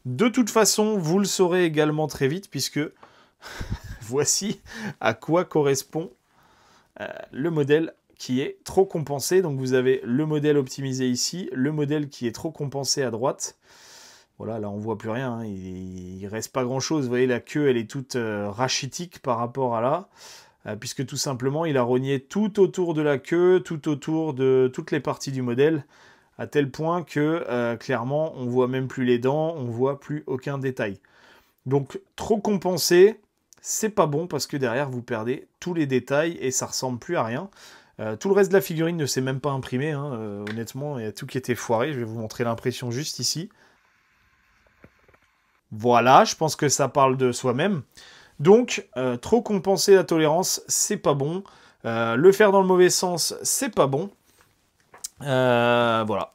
De toute façon, vous le saurez également très vite, puisque voici à quoi correspond le modèle qui est trop compensé. Donc vous avez le modèle optimisé ici, le modèle qui est trop compensé à droite. Voilà, là on voit plus rien, hein. Il reste pas grand chose. Vous voyez, la queue elle est toute rachitique par rapport à là, puisque tout simplement il a rogné tout autour de la queue, tout autour de toutes les parties du modèle, à tel point que clairement on voit même plus les dents, on voit plus aucun détail. Donc trop compensé, c'est pas bon parce que derrière vous perdez tous les détails et ça ressemble plus à rien. Tout le reste de la figurine ne s'est même pas imprimé, hein. Honnêtement, il y a tout qui était foiré. Je vais vous montrer l'impression juste ici. Voilà, je pense que ça parle de soi-même. Donc, trop compenser la tolérance, c'est pas bon. Le faire dans le mauvais sens, c'est pas bon. Voilà.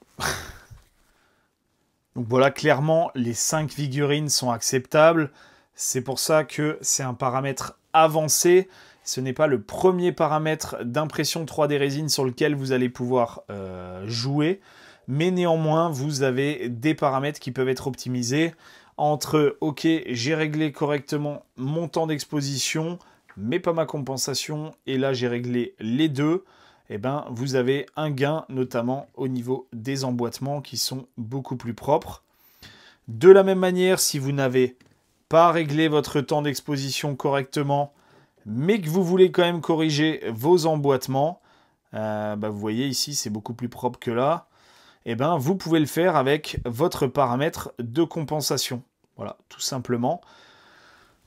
Donc voilà, clairement, les 5 figurines sont acceptables. C'est pour ça que c'est un paramètre avancé. Ce n'est pas le premier paramètre d'impression 3D résine sur lequel vous allez pouvoir jouer. Mais néanmoins, vous avez des paramètres qui peuvent être optimisés. Entre, ok, j'ai réglé correctement mon temps d'exposition, mais pas ma compensation. Et là, j'ai réglé les deux. Eh ben, vous avez un gain, notamment au niveau des emboîtements qui sont beaucoup plus propres. De la même manière, si vous n'avez pas réglé votre temps d'exposition correctement, mais que vous voulez quand même corriger vos emboîtements, vous voyez ici, c'est beaucoup plus propre que là, eh ben, vous pouvez le faire avec votre paramètre de compensation. Voilà, tout simplement.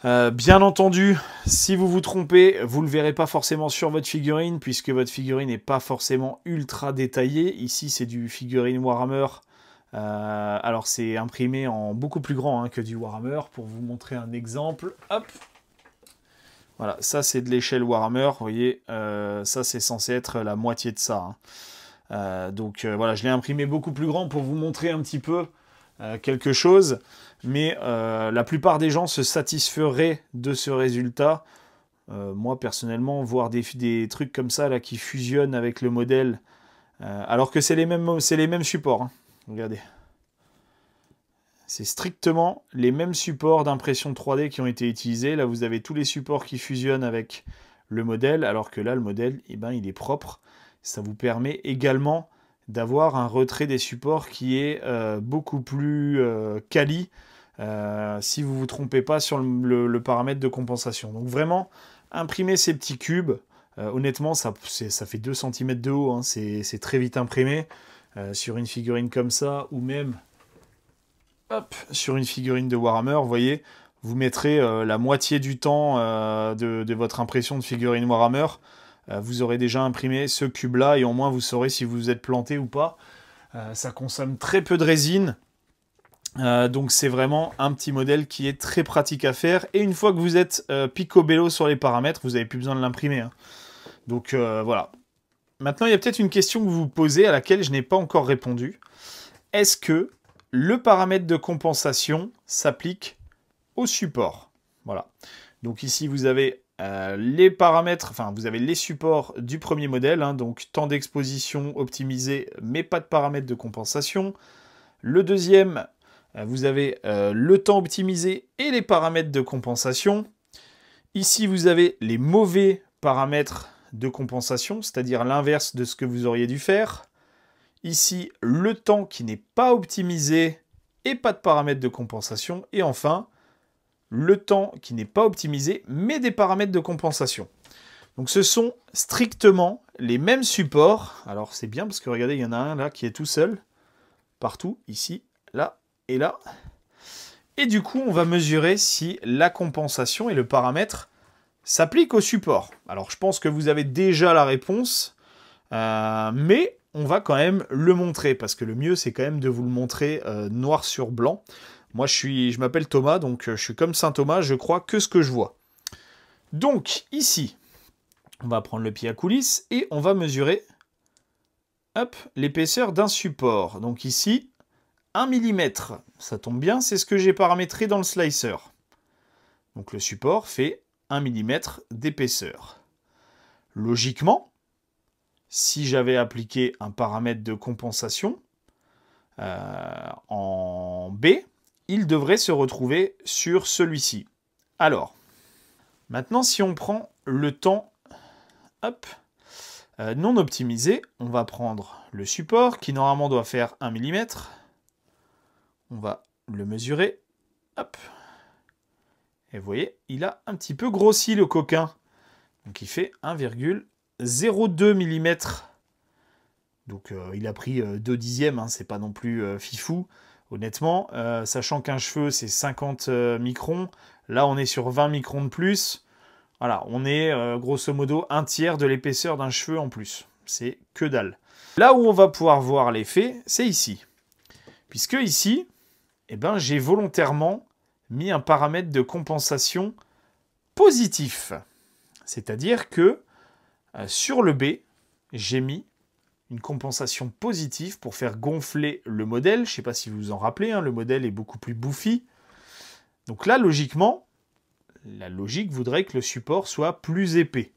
Bien entendu, si vous vous trompez, vous ne le verrez pas forcément sur votre figurine, puisque votre figurine n'est pas forcément ultra détaillée. Ici, c'est du figurine Warhammer. Alors, c'est imprimé en beaucoup plus grand, hein, que du Warhammer. Pour vous montrer un exemple, hop. Voilà, ça, c'est de l'échelle Warhammer. Vous voyez, ça, c'est censé être la moitié de ça. Hein. Donc, voilà, je l'ai imprimé beaucoup plus grand pour vous montrer un petit peu quelque chose. Mais la plupart des gens se satisferaient de ce résultat. Moi, personnellement, voir des trucs comme ça là, qui fusionnent avec le modèle, alors que c'est les mêmes supports. Hein. Regardez. C'est strictement les mêmes supports d'impression 3D qui ont été utilisés. Là, vous avez tous les supports qui fusionnent avec le modèle, alors que là, le modèle, eh ben, il est propre. Ça vous permet également d'avoir un retrait des supports qui est beaucoup plus quali, si vous ne vous trompez pas sur le paramètre de compensation. Donc vraiment, imprimer ces petits cubes, honnêtement, ça fait 2 cm de haut, hein, c'est très vite imprimé. Sur une figurine comme ça, ou même hop, sur une figurine de Warhammer, vous voyez, vous mettrez la moitié du temps de votre impression de figurine Warhammer. Vous aurez déjà imprimé ce cube-là, et au moins vous saurez si vous vous êtes planté ou pas. Ça consomme très peu de résine. Donc c'est vraiment un petit modèle qui est très pratique à faire. Et une fois que vous êtes picobello sur les paramètres, vous n'avez plus besoin de l'imprimer. Hein. Donc voilà. Maintenant, il y a peut-être une question que vous vous posez à laquelle je n'ai pas encore répondu. Est-ce que le paramètre de compensation s'applique au support? Voilà. Donc ici, vous avez les paramètres, enfin, vous avez les supports du premier modèle. Hein, donc temps d'exposition optimisé, mais pas de paramètre de compensation. Le deuxième, vous avez le temps optimisé et les paramètres de compensation. Ici, vous avez les mauvais paramètres de compensation, c'est-à-dire l'inverse de ce que vous auriez dû faire. Ici, le temps qui n'est pas optimisé et pas de paramètres de compensation. Et enfin, le temps qui n'est pas optimisé, mais des paramètres de compensation. Donc ce sont strictement les mêmes supports. Alors c'est bien parce que regardez, il y en a un là qui est tout seul. Partout, ici, là et là. Et du coup, on va mesurer si la compensation et le paramètre s'appliquent au support. Alors je pense que vous avez déjà la réponse, mais on va quand même le montrer, parce que le mieux c'est quand même de vous le montrer noir sur blanc. Moi je m'appelle Thomas, donc je suis comme Saint Thomas, je crois que ce que je vois. Donc ici, on va prendre le pied à coulisse et on va mesurer l'épaisseur d'un support. Donc ici, 1 mm, ça tombe bien, c'est ce que j'ai paramétré dans le slicer. Donc le support fait 1 mm d'épaisseur. Logiquement, si j'avais appliqué un paramètre de compensation en B, il devrait se retrouver sur celui-ci. Alors, maintenant si on prend le temps non optimisé, on va prendre le support qui normalement doit faire 1 mm. On va le mesurer. Hop. Et vous voyez, il a un petit peu grossi le coquin. Donc il fait 1,02 mm. Donc il a pris 2 dixièmes, hein, c'est pas non plus fifou, honnêtement. Sachant qu'un cheveu c'est 50 microns, là on est sur 20 microns de plus. Voilà, on est grosso modo un tiers de l'épaisseur d'un cheveu en plus. C'est que dalle. Là où on va pouvoir voir l'effet, c'est ici. Puisque ici, eh ben, j'ai volontairement mis un paramètre de compensation positif. C'est-à-dire que sur le B, j'ai mis une compensation positive pour faire gonfler le modèle. Je ne sais pas si vous vous en rappelez, hein, le modèle est beaucoup plus bouffi. Donc là, logiquement, la logique voudrait que le support soit plus épais.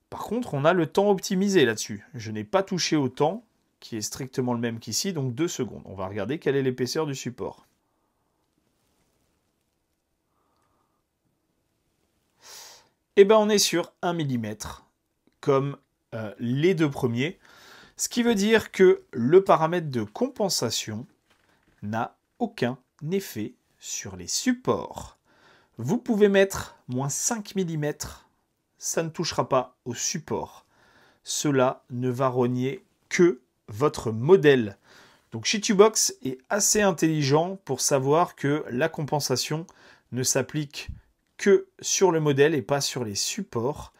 Par contre, on a le temps optimisé là-dessus. Je n'ai pas touché au temps, qui est strictement le même qu'ici, donc 2 secondes. On va regarder quelle est l'épaisseur du support. Eh bien, on est sur 1 mm, comme les deux premiers. Ce qui veut dire que le paramètre de compensation n'a aucun effet sur les supports. Vous pouvez mettre moins 5 mm, ça ne touchera pas au support. Cela ne va rogner que votre modèle. Donc Shitubox est assez intelligent pour savoir que la compensation ne s'applique que sur le modèle et pas sur les supports.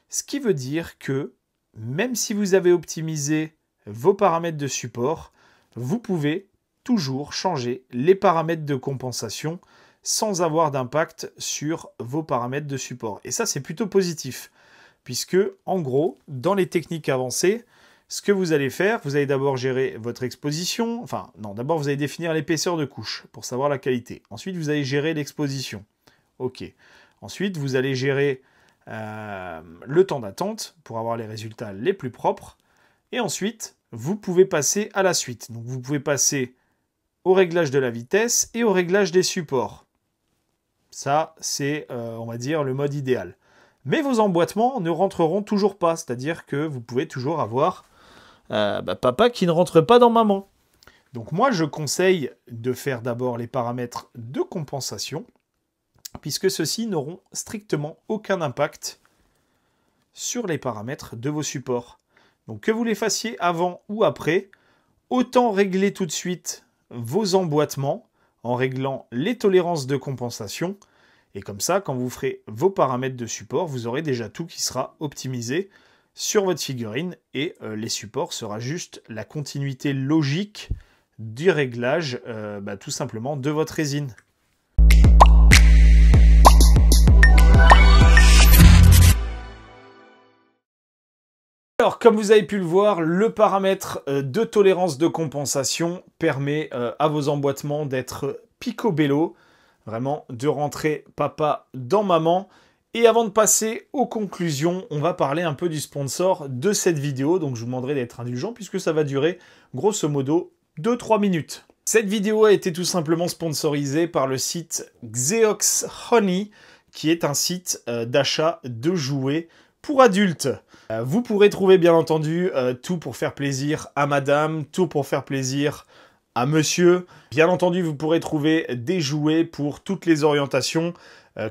Ce qui veut dire que même si vous avez optimisé vos paramètres de support, vous pouvez toujours changer les paramètres de compensation sans avoir d'impact sur vos paramètres de support. Et ça, c'est plutôt positif, puisque, en gros, dans les techniques avancées, ce que vous allez faire, vous allez d'abord gérer votre exposition. Enfin, non, d'abord, vous allez définir l'épaisseur de couche pour savoir la qualité. Ensuite, vous allez gérer l'exposition. OK. Ensuite, vous allez gérer le temps d'attente pour avoir les résultats les plus propres. Et ensuite, vous pouvez passer à la suite. Donc, vous pouvez passer au réglage de la vitesse et au réglage des supports. Ça, c'est, on va dire, le mode idéal. Mais vos emboîtements ne rentreront toujours pas. C'est-à-dire que vous pouvez toujours avoir papa qui ne rentre pas dans maman. Donc moi, je conseille de faire d'abord les paramètres de compensation, puisque ceux-ci n'auront strictement aucun impact sur les paramètres de vos supports. Donc que vous les fassiez avant ou après, autant régler tout de suite vos emboîtements en réglant les tolérances de compensation. Et comme ça, quand vous ferez vos paramètres de support, vous aurez déjà tout qui sera optimisé sur votre figurine et les supports sera juste la continuité logique du réglage tout simplement de votre résine. Alors, comme vous avez pu le voir, le paramètre de tolérance de compensation permet à vos emboîtements d'être picobello, vraiment de rentrer papa dans maman. Et avant de passer aux conclusions, on va parler un peu du sponsor de cette vidéo. Donc, je vous demanderai d'être indulgent puisque ça va durer grosso modo 2-3 minutes. Cette vidéo a été tout simplement sponsorisée par le site Xeox Honey, qui est un site d'achat de jouets pour adultes. Vous pourrez trouver bien entendu tout pour faire plaisir à madame, tout pour faire plaisir à monsieur. Bien entendu, vous pourrez trouver des jouets pour toutes les orientations,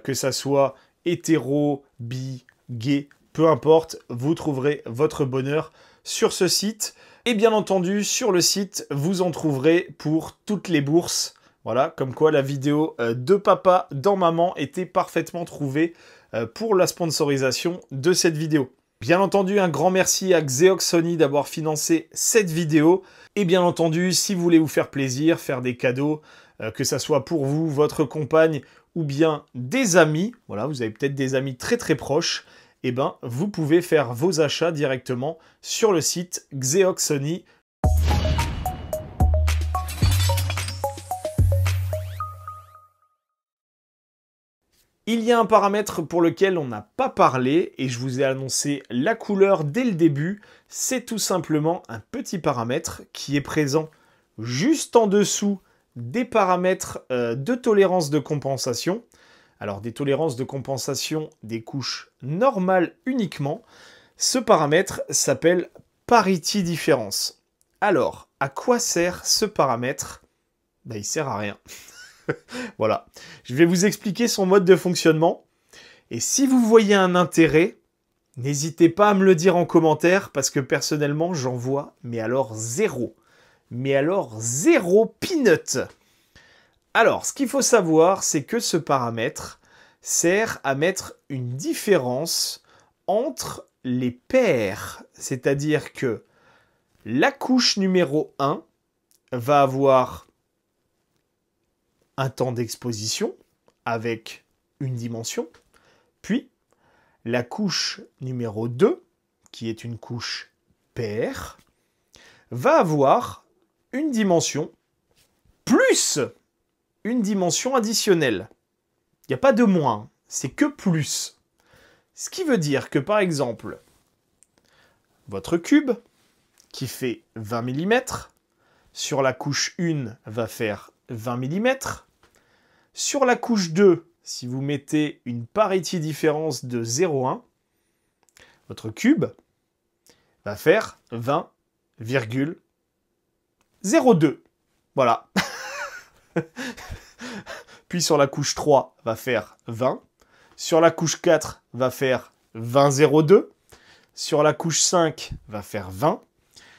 que ça soit hétéro, bi, gay, peu importe, vous trouverez votre bonheur sur ce site. Et bien entendu, sur le site, vous en trouverez pour toutes les bourses. Voilà, comme quoi la vidéo de papa dans maman était parfaitement trouvée pour la sponsorisation de cette vidéo. Bien entendu, un grand merci à Xeox Honey d'avoir financé cette vidéo. Et bien entendu, si vous voulez vous faire plaisir, faire des cadeaux, que ça soit pour vous, votre compagne ou bien des amis, voilà, vous avez peut-être des amis très très proches, eh ben, vous pouvez faire vos achats directement sur le site Xeox Honey. Il y a un paramètre pour lequel on n'a pas parlé et je vous ai annoncé la couleur dès le début. C'est tout simplement un petit paramètre qui est présent juste en dessous des paramètres de tolérance de compensation. Alors des tolérances de compensation des couches normales uniquement. Ce paramètre s'appelle Parity Difference. Alors, à quoi sert ce paramètre? Il sert à rien. Voilà, je vais vous expliquer son mode de fonctionnement. Et si vous voyez un intérêt, n'hésitez pas à me le dire en commentaire parce que personnellement, j'en vois, mais alors zéro. Mais alors zéro peanut. Alors, ce qu'il faut savoir, c'est que ce paramètre sert à mettre une différence entre les paires. C'est-à-dire que la couche numéro 1 va avoir un temps d'exposition avec une dimension, puis la couche numéro 2, qui est une couche paire, va avoir une dimension plus une dimension additionnelle. Il n'y a pas de moins, c'est que plus. Ce qui veut dire que par exemple, votre cube, qui fait 20 mm, sur la couche 1 va faire 20 mm, sur la couche 2, si vous mettez une parity différence de 0,1, votre cube va faire 20,02. Voilà. Puis sur la couche 3, va faire 20. Sur la couche 4, va faire 20,02. Sur la couche 5, va faire 20.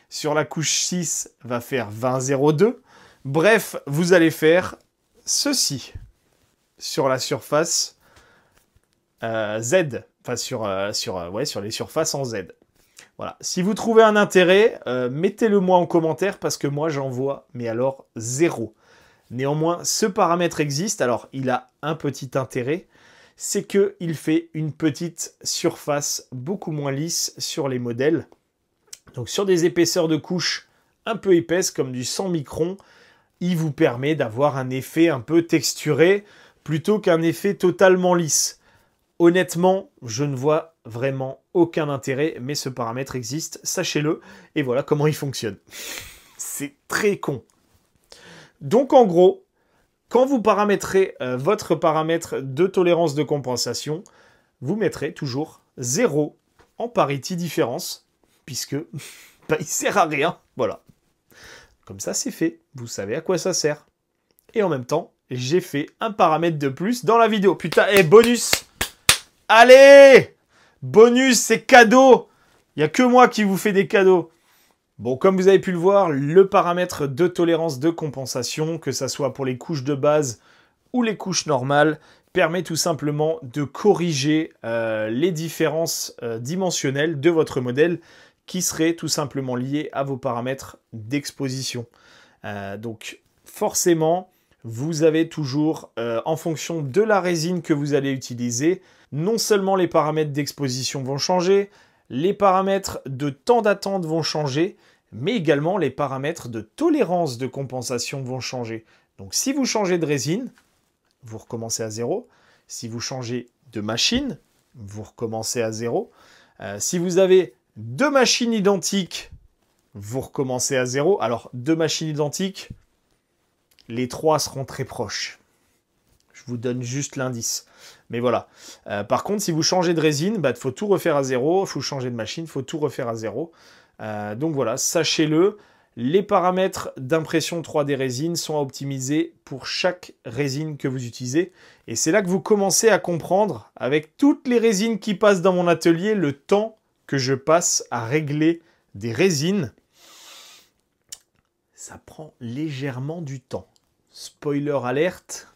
Sur la couche 6, va faire 20,02. Bref, vous allez faire ceci sur la surface Z, enfin sur les surfaces en Z. Voilà. Si vous trouvez un intérêt, mettez-le moi en commentaire parce que moi j'en vois, mais alors zéro. Néanmoins, ce paramètre existe. Alors, il a un petit intérêt, c'est qu'il fait une petite surface beaucoup moins lisse sur les modèles. Donc, sur des épaisseurs de couches un peu épaisses, comme du 100 microns, il vous permet d'avoir un effet un peu texturé plutôt qu'un effet totalement lisse. Honnêtement, je ne vois vraiment aucun intérêt, mais ce paramètre existe, sachez-le, et voilà comment il fonctionne. C'est très con. Donc en gros, quand vous paramétrez votre paramètre de tolérance de compensation, vous mettrez toujours 0 en parity différence, puisque il sert à rien. Voilà. Comme ça, c'est fait. Vous savez à quoi ça sert. Et en même temps, j'ai fait un paramètre de plus dans la vidéo. Putain, bonus! Allez! Bonus, c'est cadeau! Il n'y a que moi qui vous fais des cadeaux. Bon, comme vous avez pu le voir, le paramètre de tolérance de compensation, que ça soit pour les couches de base ou les couches normales, permet tout simplement de corriger les différences dimensionnelles de votre modèle qui seraient tout simplement liées à vos paramètres d'exposition. Donc forcément, vous avez toujours, en fonction de la résine que vous allez utiliser, non seulement les paramètres d'exposition vont changer, les paramètres de temps d'attente vont changer, mais également les paramètres de tolérance de compensation vont changer. Donc si vous changez de résine, vous recommencez à 0. Si vous changez de machine, vous recommencez à 0. Si vous avez deux machines identiques, vous recommencez à 0. Alors, deux machines identiques, les trois seront très proches. Je vous donne juste l'indice. Mais voilà. Par contre, si vous changez de résine, il faut tout refaire à 0. Il faut changer de machine, il faut tout refaire à 0. Donc voilà, sachez-le. Les paramètres d'impression 3D résine sont à optimiser pour chaque résine que vous utilisez. Et c'est là que vous commencez à comprendre, avec toutes les résines qui passent dans mon atelier, le temps que je passe à régler des résines. Ça prend légèrement du temps. Spoiler alerte.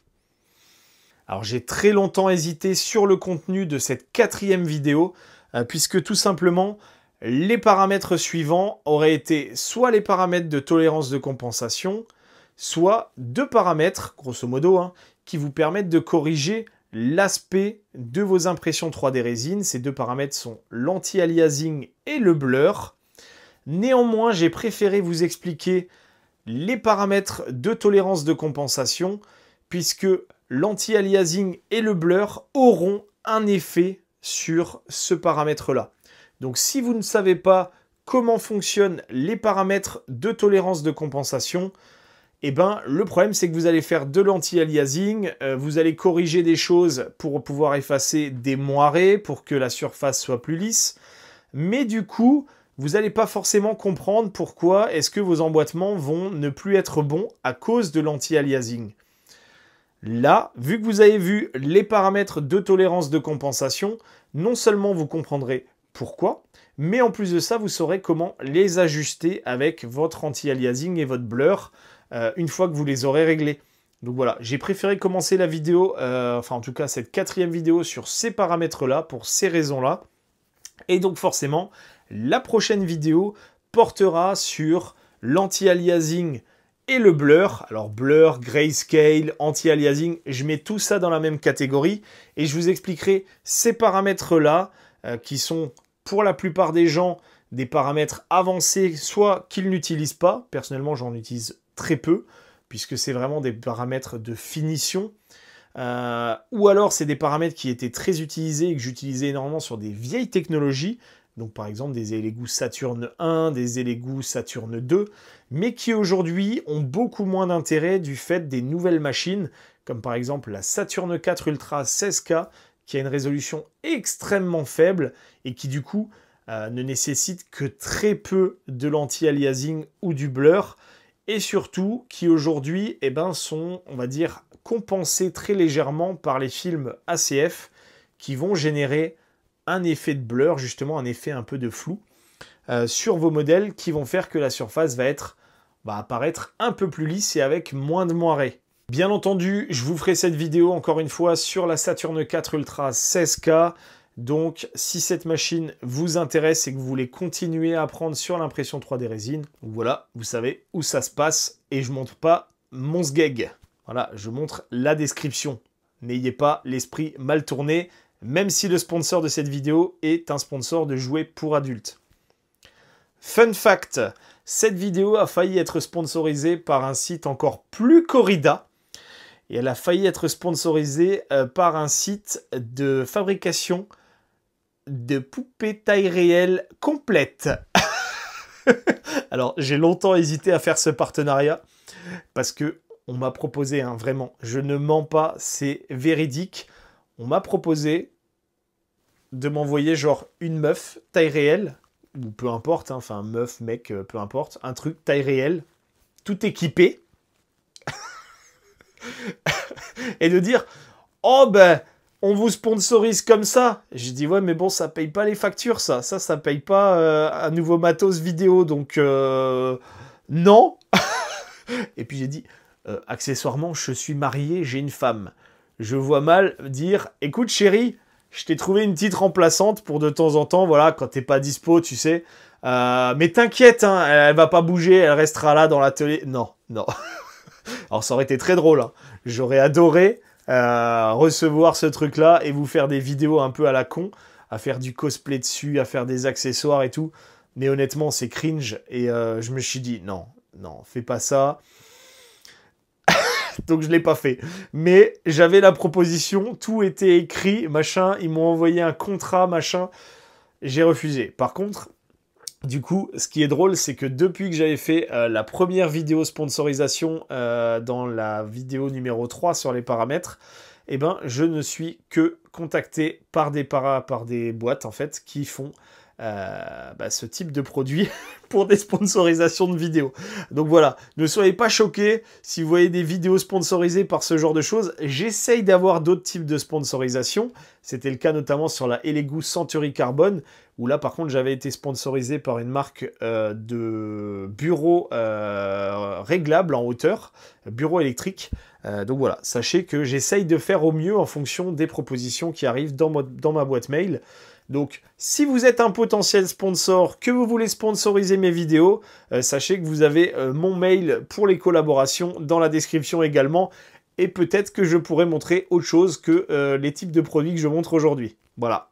Alors j'ai très longtemps hésité sur le contenu de cette 4e vidéo, puisque tout simplement, les paramètres suivants auraient été soit les paramètres de tolérance de compensation, soit deux paramètres, grosso modo, qui vous permettent de corriger l'aspect de vos impressions 3D résine. Ces deux paramètres sont l'anti-aliasing et le blur. Néanmoins, j'ai préféré vous expliquer les paramètres de tolérance de compensation, puisque l'anti-aliasing et le blur auront un effet sur ce paramètre-là. Donc si vous ne savez pas comment fonctionnent les paramètres de tolérance de compensation, eh ben, le problème c'est que vous allez faire de l'anti-aliasing, vous allez corriger des choses pour pouvoir effacer des moirés, pour que la surface soit plus lisse, mais du coup, vous n'allez pas forcément comprendre pourquoi est-ce que vos emboîtements vont ne plus être bons à cause de l'anti-aliasing. Là, vu que vous avez vu les paramètres de tolérance de compensation, non seulement vous comprendrez pourquoi, mais en plus de ça, vous saurez comment les ajuster avec votre anti-aliasing et votre blur une fois que vous les aurez réglés. Donc voilà, j'ai préféré commencer la vidéo, enfin en tout cas cette 4e vidéo sur ces paramètres-là, pour ces raisons-là. Et donc forcément, la prochaine vidéo portera sur l'anti-aliasing et le blur. Alors blur, grayscale, anti-aliasing, je mets tout ça dans la même catégorie et je vous expliquerai ces paramètres-là qui sont pour la plupart des gens des paramètres avancés, soit qu'ils n'utilisent pas. Personnellement, j'en utilise très peu, puisque c'est vraiment des paramètres de finition. Ou alors, c'est des paramètres qui étaient très utilisés et que j'utilisais énormément sur des vieilles technologies. Donc, par exemple, des Elegoo Saturn 1, des Elegoo Saturn 2, mais qui aujourd'hui ont beaucoup moins d'intérêt du fait des nouvelles machines, comme par exemple la Saturn 4 Ultra 16K, qui a une résolution extrêmement faible et qui du coup ne nécessite que très peu de l'anti-aliasing ou du blur, et surtout qui aujourd'hui sont, on va dire, compensés très légèrement par les films ACF qui vont générer un effet de blur, justement un effet un peu de flou sur vos modèles, qui vont faire que la surface va apparaître un peu plus lisse et avec moins de moirés. Bien entendu, je vous ferai cette vidéo encore une fois sur la Saturn 4 Ultra 16K. Donc, si cette machine vous intéresse et que vous voulez continuer à apprendre sur l'impression 3D résine, voilà, vous savez où ça se passe et je ne montre pas mon sgeg. Voilà, je montre la description. N'ayez pas l'esprit mal tourné, même si le sponsor de cette vidéo est un sponsor de jouets pour adultes. Fun fact, cette vidéo a failli être sponsorisée par un site encore plus corrida. Et elle a failli être sponsorisée par un site de fabrication de poupées taille réelle complète. Alors, j'ai longtemps hésité à faire ce partenariat parce que on m'a proposé, vraiment, je ne mens pas, c'est véridique. On m'a proposé de m'envoyer genre une meuf taille réelle, ou peu importe, enfin meuf, mec, peu importe, un truc taille réelle, tout équipé. Et de dire, oh ben, on vous sponsorise comme ça. J'ai dit, ouais, mais bon, ça paye pas les factures, ça paye pas un nouveau matos vidéo, donc non. Et puis j'ai dit, accessoirement, je suis marié, j'ai une femme. Je vois mal dire, écoute chérie, je t'ai trouvé une petite remplaçante pour de temps en temps, voilà, quand t'es pas dispo, tu sais. Mais t'inquiète, elle va pas bouger, elle restera là dans l'atelier. Non, Non. Alors ça aurait été très drôle, hein. J'aurais adoré recevoir ce truc-là et vous faire des vidéos un peu à la con, à faire du cosplay dessus, à faire des accessoires et tout. Mais honnêtement, c'est cringe et je me suis dit non, non, fais pas ça. Donc je l'ai pas fait. Mais j'avais la proposition, tout était écrit, machin, ils m'ont envoyé un contrat, machin. J'ai refusé. Par contre, du coup, ce qui est drôle, c'est que depuis que j'avais fait la première vidéo sponsorisation dans la vidéo numéro 3 sur les paramètres, eh ben, je ne suis que contacté par des boîtes en fait qui font ce type de produit pour des sponsorisations de vidéos. Donc voilà, ne soyez pas choqués si vous voyez des vidéos sponsorisées par ce genre de choses. J'essaye d'avoir d'autres types de sponsorisation. C'était le cas notamment sur la Elegoo Century Carbone, où là par contre j'avais été sponsorisé par une marque de bureau réglable en hauteur, bureau électrique. Donc voilà, sachez que j'essaye de faire au mieux en fonction des propositions qui arrivent dans ma boîte mail. Donc, si vous êtes un potentiel sponsor, que vous voulez sponsoriser mes vidéos, sachez que vous avez mon mail pour les collaborations dans la description également. Et peut-être que je pourrais montrer autre chose que les types de produits que je montre aujourd'hui. Voilà.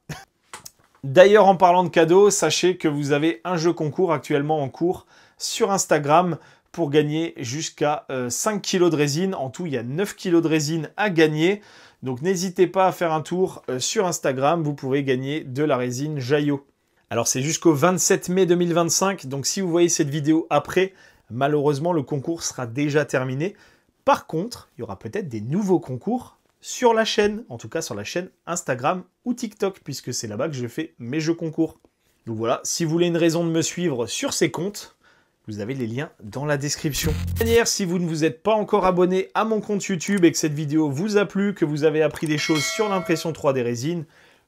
D'ailleurs, en parlant de cadeaux, sachez que vous avez un jeu concours actuellement en cours sur Instagram pour gagner jusqu'à 5 kg de résine. En tout, il y a 9 kg de résine à gagner. Donc n'hésitez pas à faire un tour sur Instagram, vous pourrez gagner de la résine Jaillot. Alors c'est jusqu'au 27 mai 2025, donc si vous voyez cette vidéo après, malheureusement le concours sera déjà terminé. Par contre, il y aura peut-être des nouveaux concours sur la chaîne, en tout cas sur la chaîne Instagram ou TikTok, puisque c'est là-bas que je fais mes jeux concours. Donc voilà, si vous voulez une raison de me suivre sur ces comptes, vous avez les liens dans la description. D'ailleurs, si vous ne vous êtes pas encore abonné à mon compte YouTube et que cette vidéo vous a plu, que vous avez appris des choses sur l'impression 3D résine,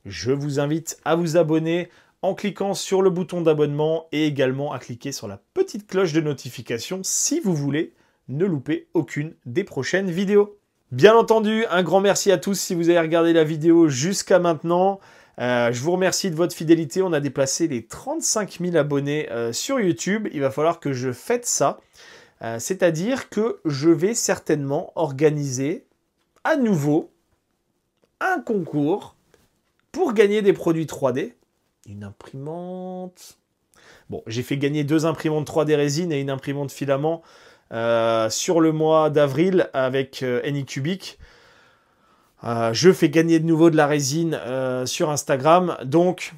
je vous invite à vous abonner en cliquant sur le bouton d'abonnement et également à cliquer sur la petite cloche de notification si vous voulez ne louper aucune des prochaines vidéos. Bien entendu, un grand merci à tous si vous avez regardé la vidéo jusqu'à maintenant. Je vous remercie de votre fidélité. On a dépassé les 35 000 abonnés sur YouTube. Il va falloir que je fête ça. C'est-à-dire que je vais certainement organiser à nouveau un concours pour gagner des produits 3D. Une imprimante. Bon, j'ai fait gagner 2 imprimantes 3D résine et une imprimante filament sur le mois d'avril avec Anycubic. Je fais gagner de nouveau de la résine sur Instagram. Donc,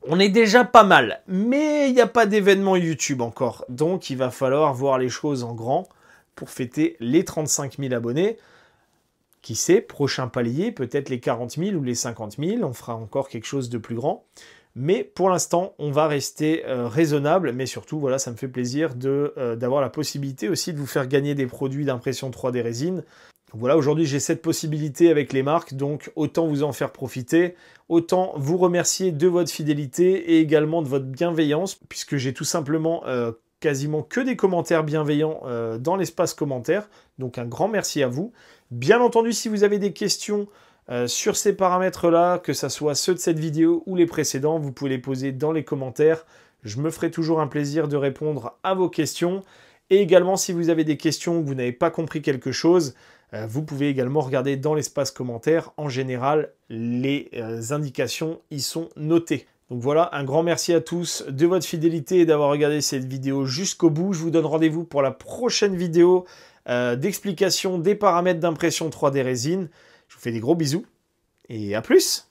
on est déjà pas mal. Mais il n'y a pas d'événement YouTube encore. Donc, il va falloir voir les choses en grand pour fêter les 35 000 abonnés. Qui sait, prochain palier, peut-être les 40 000 ou les 50 000. On fera encore quelque chose de plus grand. Mais pour l'instant, on va rester raisonnable. Mais surtout, voilà, ça me fait plaisir d'avoir la possibilité aussi de vous faire gagner des produits d'impression 3D résine. Voilà, aujourd'hui j'ai cette possibilité avec les marques, donc autant vous en faire profiter, autant vous remercier de votre fidélité et également de votre bienveillance, puisque j'ai tout simplement quasiment que des commentaires bienveillants dans l'espace commentaire, donc un grand merci à vous. Bien entendu, si vous avez des questions sur ces paramètres-là, que ce soit ceux de cette vidéo ou les précédents, vous pouvez les poser dans les commentaires. Je me ferai toujours un plaisir de répondre à vos questions. Et également, si vous avez des questions ou que vous n'avez pas compris quelque chose, vous pouvez également regarder dans l'espace commentaire. En général, les indications y sont notées. Donc voilà, un grand merci à tous de votre fidélité et d'avoir regardé cette vidéo jusqu'au bout. Je vous donne rendez-vous pour la prochaine vidéo d'explication des paramètres d'impression 3D résine. Je vous fais des gros bisous et à plus!